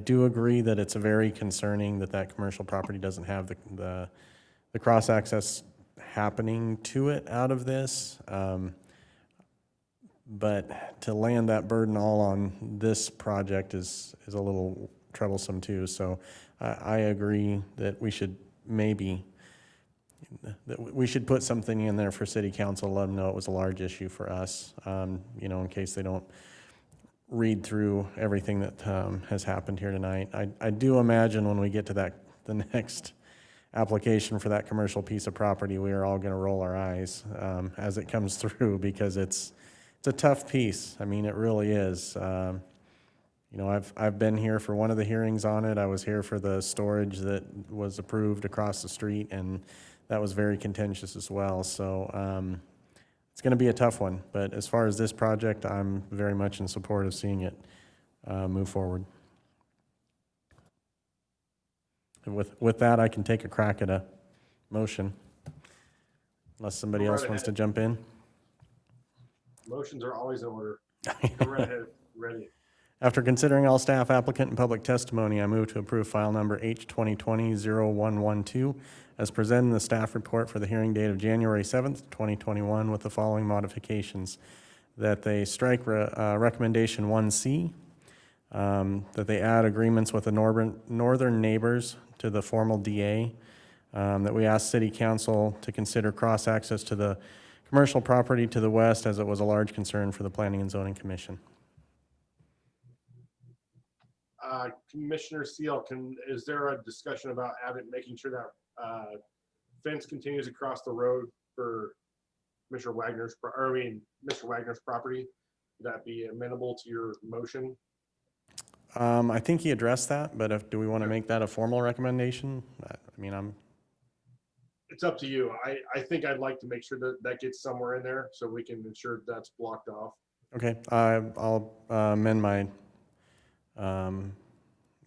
Speaker 9: do agree that it's very concerning that commercial property doesn't have the cross access happening to it out of this. But to land that burden all on this project is a little troublesome too. So I agree that we should put something in there for city council, let them know it was a large issue for us, in case they don't read through everything that has happened here tonight. I do imagine when we get to the next application for that commercial piece of property, we are all going to roll our eyes as it comes through, because it's a tough piece. I mean, it really is. I've been here for one of the hearings on it. I was here for the storage that was approved across the street, and that was very contentious as well. So it's going to be a tough one. But as far as this project, I'm very much in support of seeing it move forward. And with that, I can take a crack at a motion, unless somebody else wants to jump in.
Speaker 3: Motions are always in order. Go right ahead. Ready.
Speaker 9: After considering all staff, applicant, and public testimony, I move to approve file number H2020-0112 as presented in the staff report for the hearing date of January 7th, 2021, with the following modifications. That they strike recommendation 1C, that they add agreements with the northern neighbors to the formal DA, that we ask City Council to consider cross-access to the commercial property to the west, as it was a large concern for the Planning and Zoning Commission.
Speaker 3: Commissioner Seal, is there a discussion about making sure that fence continues across the road for Mr. Wagner's property? Would that be amenable to your motion?
Speaker 9: I think he addressed that, but do we want to make that a formal recommendation?
Speaker 3: It's up to you. I think I'd like to make sure that gets somewhere in there so we can ensure that's blocked off.
Speaker 9: Okay, I'll amend my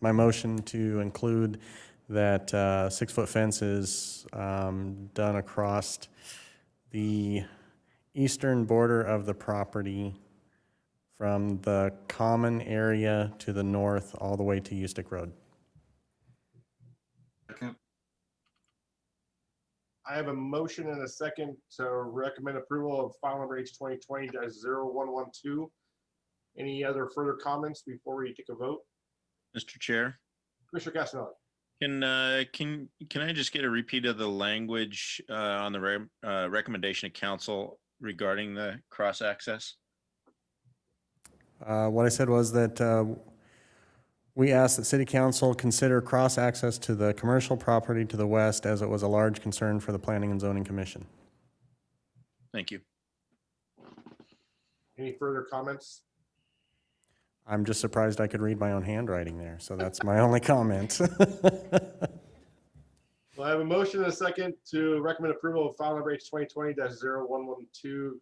Speaker 9: my motion to include that 6-foot fence is done across the eastern border of the property from the common area to the north all the way to Ustick Road.
Speaker 11: Second.
Speaker 3: I have a motion and a second to recommend approval of file number H2020-0112. Any other further comments before we take a vote?
Speaker 6: Mr. Chair,
Speaker 3: Commissioner Casanelli.
Speaker 6: can I just get a repeat of the language on the recommendation of council regarding the cross access?
Speaker 9: What I said was that we asked that City Council consider cross access to the commercial property to the west, as it was a large concern for the Planning and Zoning Commission.
Speaker 6: Thank you.
Speaker 3: Any further comments?
Speaker 9: I'm just surprised I could read my own handwriting there, so that's my only comment.
Speaker 3: Well, I have a motion and a second to recommend approval of file number H2020-0112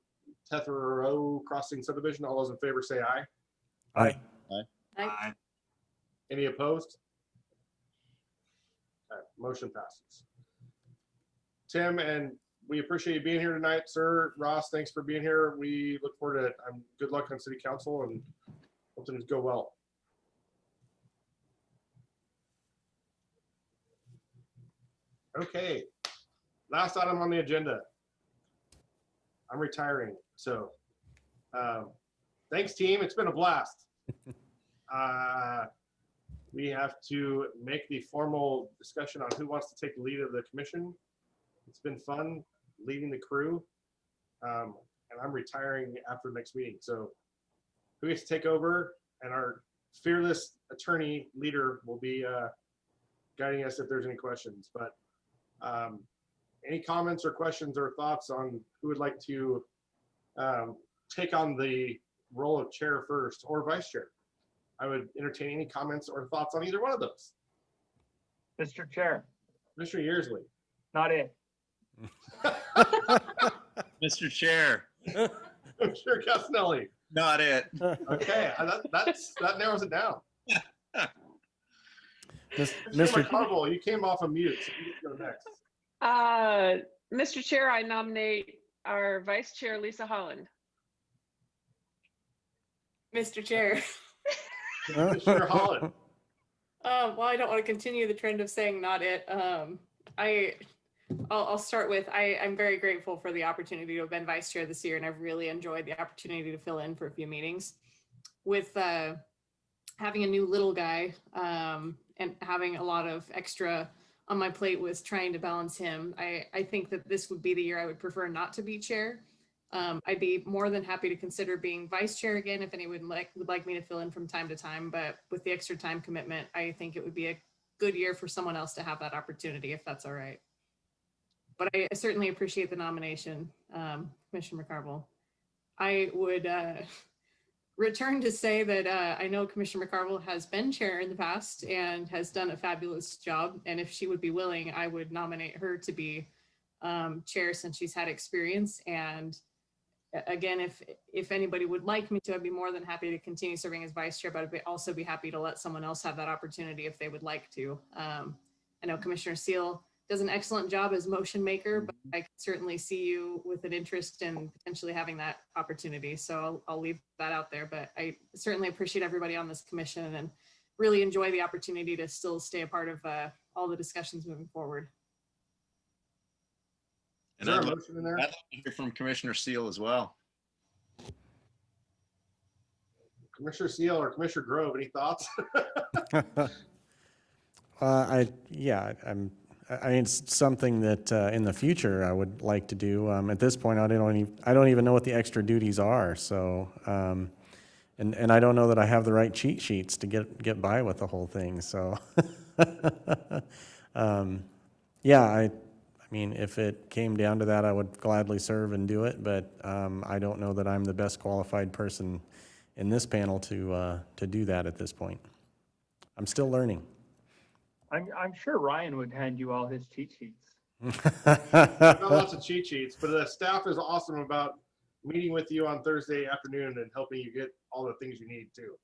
Speaker 3: Tether Crossing Subdivision. All those in favor say aye.
Speaker 9: Aye.
Speaker 11: Aye.
Speaker 3: Any opposed? Okay, motion passes. Tim, and we appreciate you being here tonight, sir. Ross, thanks for being here. We look forward to it. Good luck on City Council, and hope things go well. Okay, last item on the agenda. I'm retiring, so thanks, team. It's been a blast. We have to make the formal discussion on who wants to take the lead of the commission. It's been fun leading the crew, and I'm retiring after the next meeting. So who gets to take over? And our fearless attorney leader will be guiding us if there's any questions. But any comments or questions or thoughts on who would like to take on the role of chair first or vice chair? I would entertain any comments or thoughts on either one of those.
Speaker 10: Mr. Chair,
Speaker 3: Mr. Yearsley.
Speaker 10: not it.
Speaker 6: Mr. Chair.
Speaker 3: Mr. Casanelli.
Speaker 6: Not it.
Speaker 3: Okay, that narrows it down. Mr.
Speaker 9: Mr.
Speaker 3: McCarville, you came off of mute, so you can go next.
Speaker 2: Mr. Chair, I nominate our Vice Chair, Lisa Holland.
Speaker 1: Mr. Chair.
Speaker 3: Commissioner Holland.
Speaker 1: Well, I don't want to continue the trend of saying not it. I'll start with, I'm very grateful for the opportunity to have been vice chair this year, and I've really enjoyed the opportunity to fill in for a few meetings. With having a new little guy and having a lot of extra on my plate with trying to balance him, I think that this would be the year I would prefer not to be chair. I'd be more than happy to consider being vice chair again if anyone would like me to fill in from time to time, but with the extra time commitment, I think it would be a good year for someone else to have that opportunity, if that's all right. But I certainly appreciate the nomination, Commissioner McCarville. I would return to say that I know Commissioner McCarville has been chair in the past and has done a fabulous job. And if she would be willing, I would nominate her to be chair since she's had experience. And again, if anybody would like me to, I'd be more than happy to continue serving as vice chair, but I'd also be happy to let someone else have that opportunity if they would like to. I know Commissioner Seal does an excellent job as motion maker, but I can certainly see you with an interest in potentially having that opportunity. So I'll leave that out there, but I certainly appreciate everybody on this commission and really enjoy the opportunity to still stay a part of all the discussions moving forward.
Speaker 3: Is there a motion in there?
Speaker 6: I'd like to hear from Commissioner Seal as well.
Speaker 3: Commissioner Seal or Commissioner Grove, any thoughts?
Speaker 9: I mean, it's something that in the future I would like to do. At this point, I don't even know what the extra duties are. So, and I don't know that I have the right cheat sheets to get by with the whole thing. So, I mean, if it came down to that, I would gladly serve and do it. But I don't know that I'm the best qualified person in this panel to do that at this point. I'm still learning.
Speaker 10: I'm sure Ryan would hand you all his cheat sheets.
Speaker 3: I've got lots of cheat sheets, but the staff is awesome about meeting with you on Thursday afternoon and helping you get all the things you need too.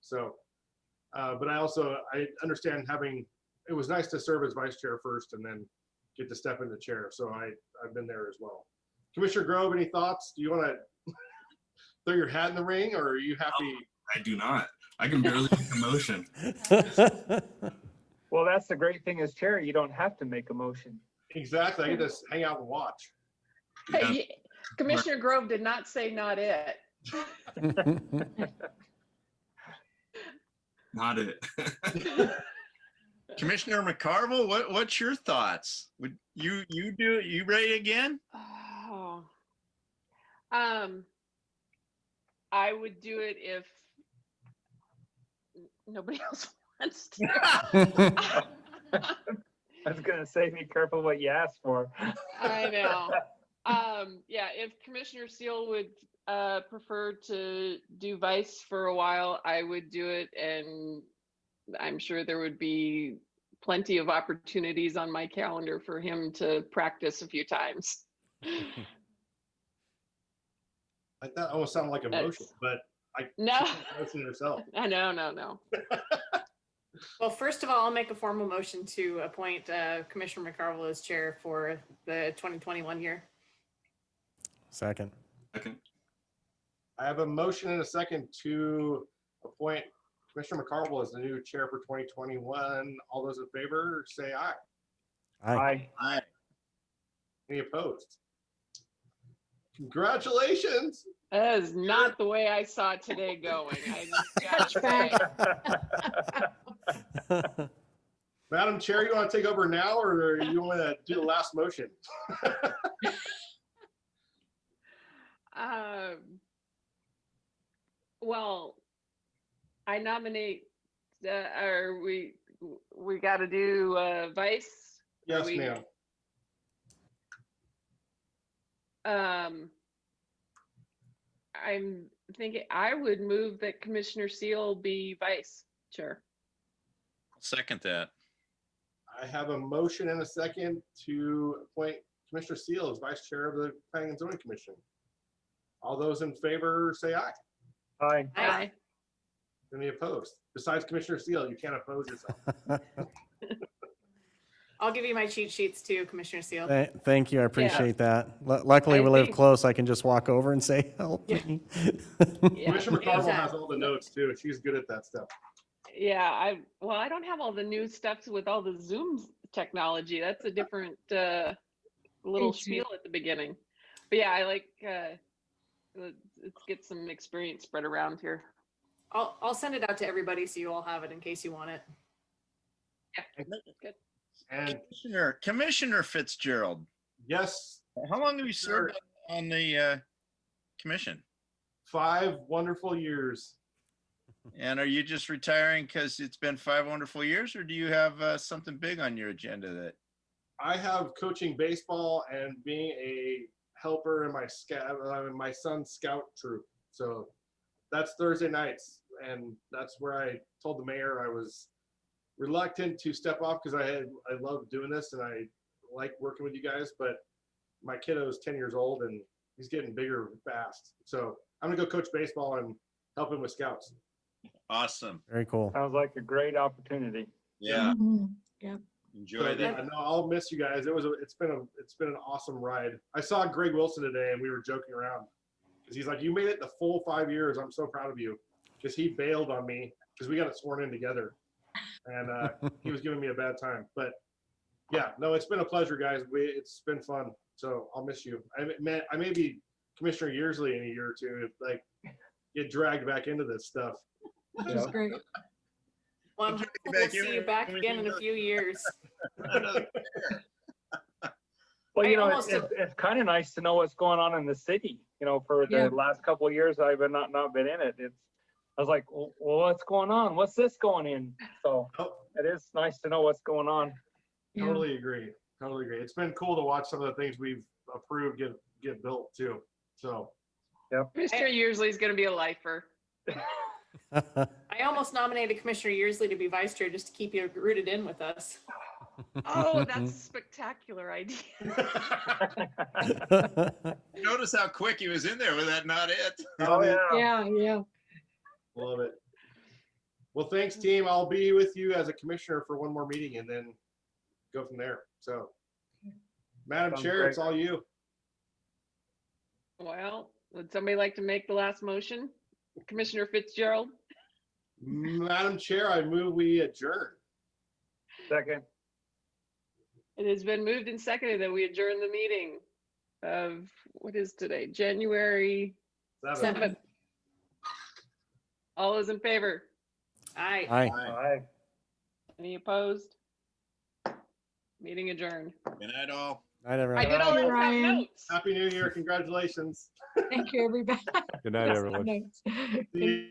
Speaker 3: So, but I understand it was nice to serve as vice chair first and then get to step into chair. So I've been there as well. Commissioner Grove, any thoughts? Do you want to throw your hat in the ring, or are you happy?
Speaker 11: I do not. I can barely make a motion.
Speaker 10: Well, that's the great thing as chair. You don't have to make a motion.
Speaker 3: Exactly. I can just hang out and watch.
Speaker 2: Yeah. Commissioner Grove did not say not it.
Speaker 11: Not it.
Speaker 6: Commissioner McCarville, what's your thoughts? Would you do it? You ready again?
Speaker 2: Oh, I would do it if nobody else wants to.
Speaker 10: I was gonna say, be careful what you ask for.
Speaker 2: I know. Yeah, if Commissioner Seal would prefer to do vice for a while, I would do it, and I'm sure there would be plenty of opportunities on my calendar for him to practice a few times.
Speaker 3: That almost sounded like a motion, but
Speaker 2: no,
Speaker 3: motion herself.
Speaker 2: No.
Speaker 1: Well, first of all, I'll make a formal motion to appoint Commissioner McCarville as chair for the 2021 year.
Speaker 9: Second.
Speaker 3: I have a motion and a second to appoint Commissioner McCarville as the new chair for 2021. All those in favor, say aye.
Speaker 10: Aye.
Speaker 6: Aye.
Speaker 3: Any opposed? Congratulations.
Speaker 2: That is not the way I saw today going. I just gotta say.
Speaker 3: Madam Chair, you want to take over now, or you want to do the last motion?
Speaker 2: Well, I nominate, or we got to do vice?
Speaker 3: Yes, ma'am.
Speaker 2: I'm thinking I would move that Commissioner Seal be vice chair.
Speaker 6: Second that.
Speaker 3: I have a motion and a second to appoint Commissioner Seal as vice chair of the Planning and Zoning Commission. All those in favor say aye.
Speaker 10: Aye.
Speaker 2: Aye.
Speaker 3: Any opposed? Besides Commissioner Steele, you can't oppose yourself.
Speaker 1: I'll give you my cheat sheets too, Commissioner Seal.
Speaker 9: Thank you, I appreciate that. Luckily,
Speaker 2: I
Speaker 9: we live
Speaker 2: think-
Speaker 9: close, I can just walk over and say, help me.
Speaker 2: Yeah.
Speaker 3: Commissioner McCardle
Speaker 1: Anytime.
Speaker 3: has all the notes too. She's good at that stuff.
Speaker 2: Yeah, I don't have all the new stuff with all the Zoom technology. That's a different little spiel at the beginning. But yeah, I like let's get some experience spread around here.
Speaker 1: I'll send it out to everybody so you all have it in case you want it.
Speaker 2: Yeah, good.
Speaker 3: And
Speaker 6: Commissioner Fitzgerald,
Speaker 3: yes,
Speaker 6: how long have you served on the commission?
Speaker 3: 5 wonderful years.
Speaker 6: And are you just retiring because it's been 5 wonderful years, or do you have something big on your agenda that?
Speaker 3: I have coaching baseball and being a helper in my son's scout troop. So that's Thursday nights, and that's where I told the mayor I was reluctant to step off because I love doing this and I like working with you guys, but my kiddo is 10 years old and he's getting bigger fast. So I'm gonna go coach baseball and help him with scouts.
Speaker 6: Awesome.
Speaker 9: Very cool.
Speaker 10: Sounds like a great opportunity.
Speaker 6: Yeah.
Speaker 8: Yep.
Speaker 6: Enjoy that.
Speaker 3: I know I'll miss you guys. It's been an awesome ride. I saw Greg Wilson today and we were joking around because he's like, you made it the full 5 years. I'm so proud of you. Because he bailed on me because we got it sworn in together. And he was giving me a bad time. But yeah, no, it's been a pleasure, guys. It's been fun. So I'll miss you. I may be Commissioner Yearsley in a year or two if like get dragged back into this stuff.
Speaker 8: That's great.
Speaker 1: Well, I'm hoping we'll see you back again in a few years.
Speaker 10: Well, you know,
Speaker 1: almost-
Speaker 10: it's kind of nice to know what's going on in the city. You know, for the last couple of years I've not been in it. I was like, well, what's going on? What's this going in? So it is nice to know what's going on.
Speaker 3: Totally agree. Totally agree. It's been cool to watch some of the things we've approved get built too. So
Speaker 2: Mr. Yearsley's going to be a lifer.
Speaker 1: I almost nominated Commissioner Yearsley to be vice chair just to keep you rooted in with us.
Speaker 2: Oh, that's a spectacular idea.
Speaker 6: Notice how quick he was in there with that not it.
Speaker 10: Oh yeah.
Speaker 8: Yeah.
Speaker 3: Love it. Well, thanks, team. I'll be with you as a commissioner for one more meeting and then go from there. So, Madam
Speaker 10: Sounds
Speaker 3: Chair,
Speaker 10: great.
Speaker 3: it's all you.
Speaker 2: Well, would somebody like to make the last motion? Commissioner Fitzgerald?
Speaker 3: Madam Chair, I move we adjourn.
Speaker 10: Second.
Speaker 2: It has been moved and seconded that we adjourn the meeting of, what is today? January 7th. All those in favor?
Speaker 1: Aye.
Speaker 9: Aye.
Speaker 10: Aye.
Speaker 2: Any opposed? Meeting adjourned.
Speaker 6: Good night, all.
Speaker 9: Night,
Speaker 2: I
Speaker 9: everyone.
Speaker 2: did all those
Speaker 8: Ryan.
Speaker 2: notes.
Speaker 3: Happy New Year. Congratulations.
Speaker 8: Thank you, everybody.
Speaker 13: Good night, everyone.
Speaker 8: Thanks.
Speaker 3: See you.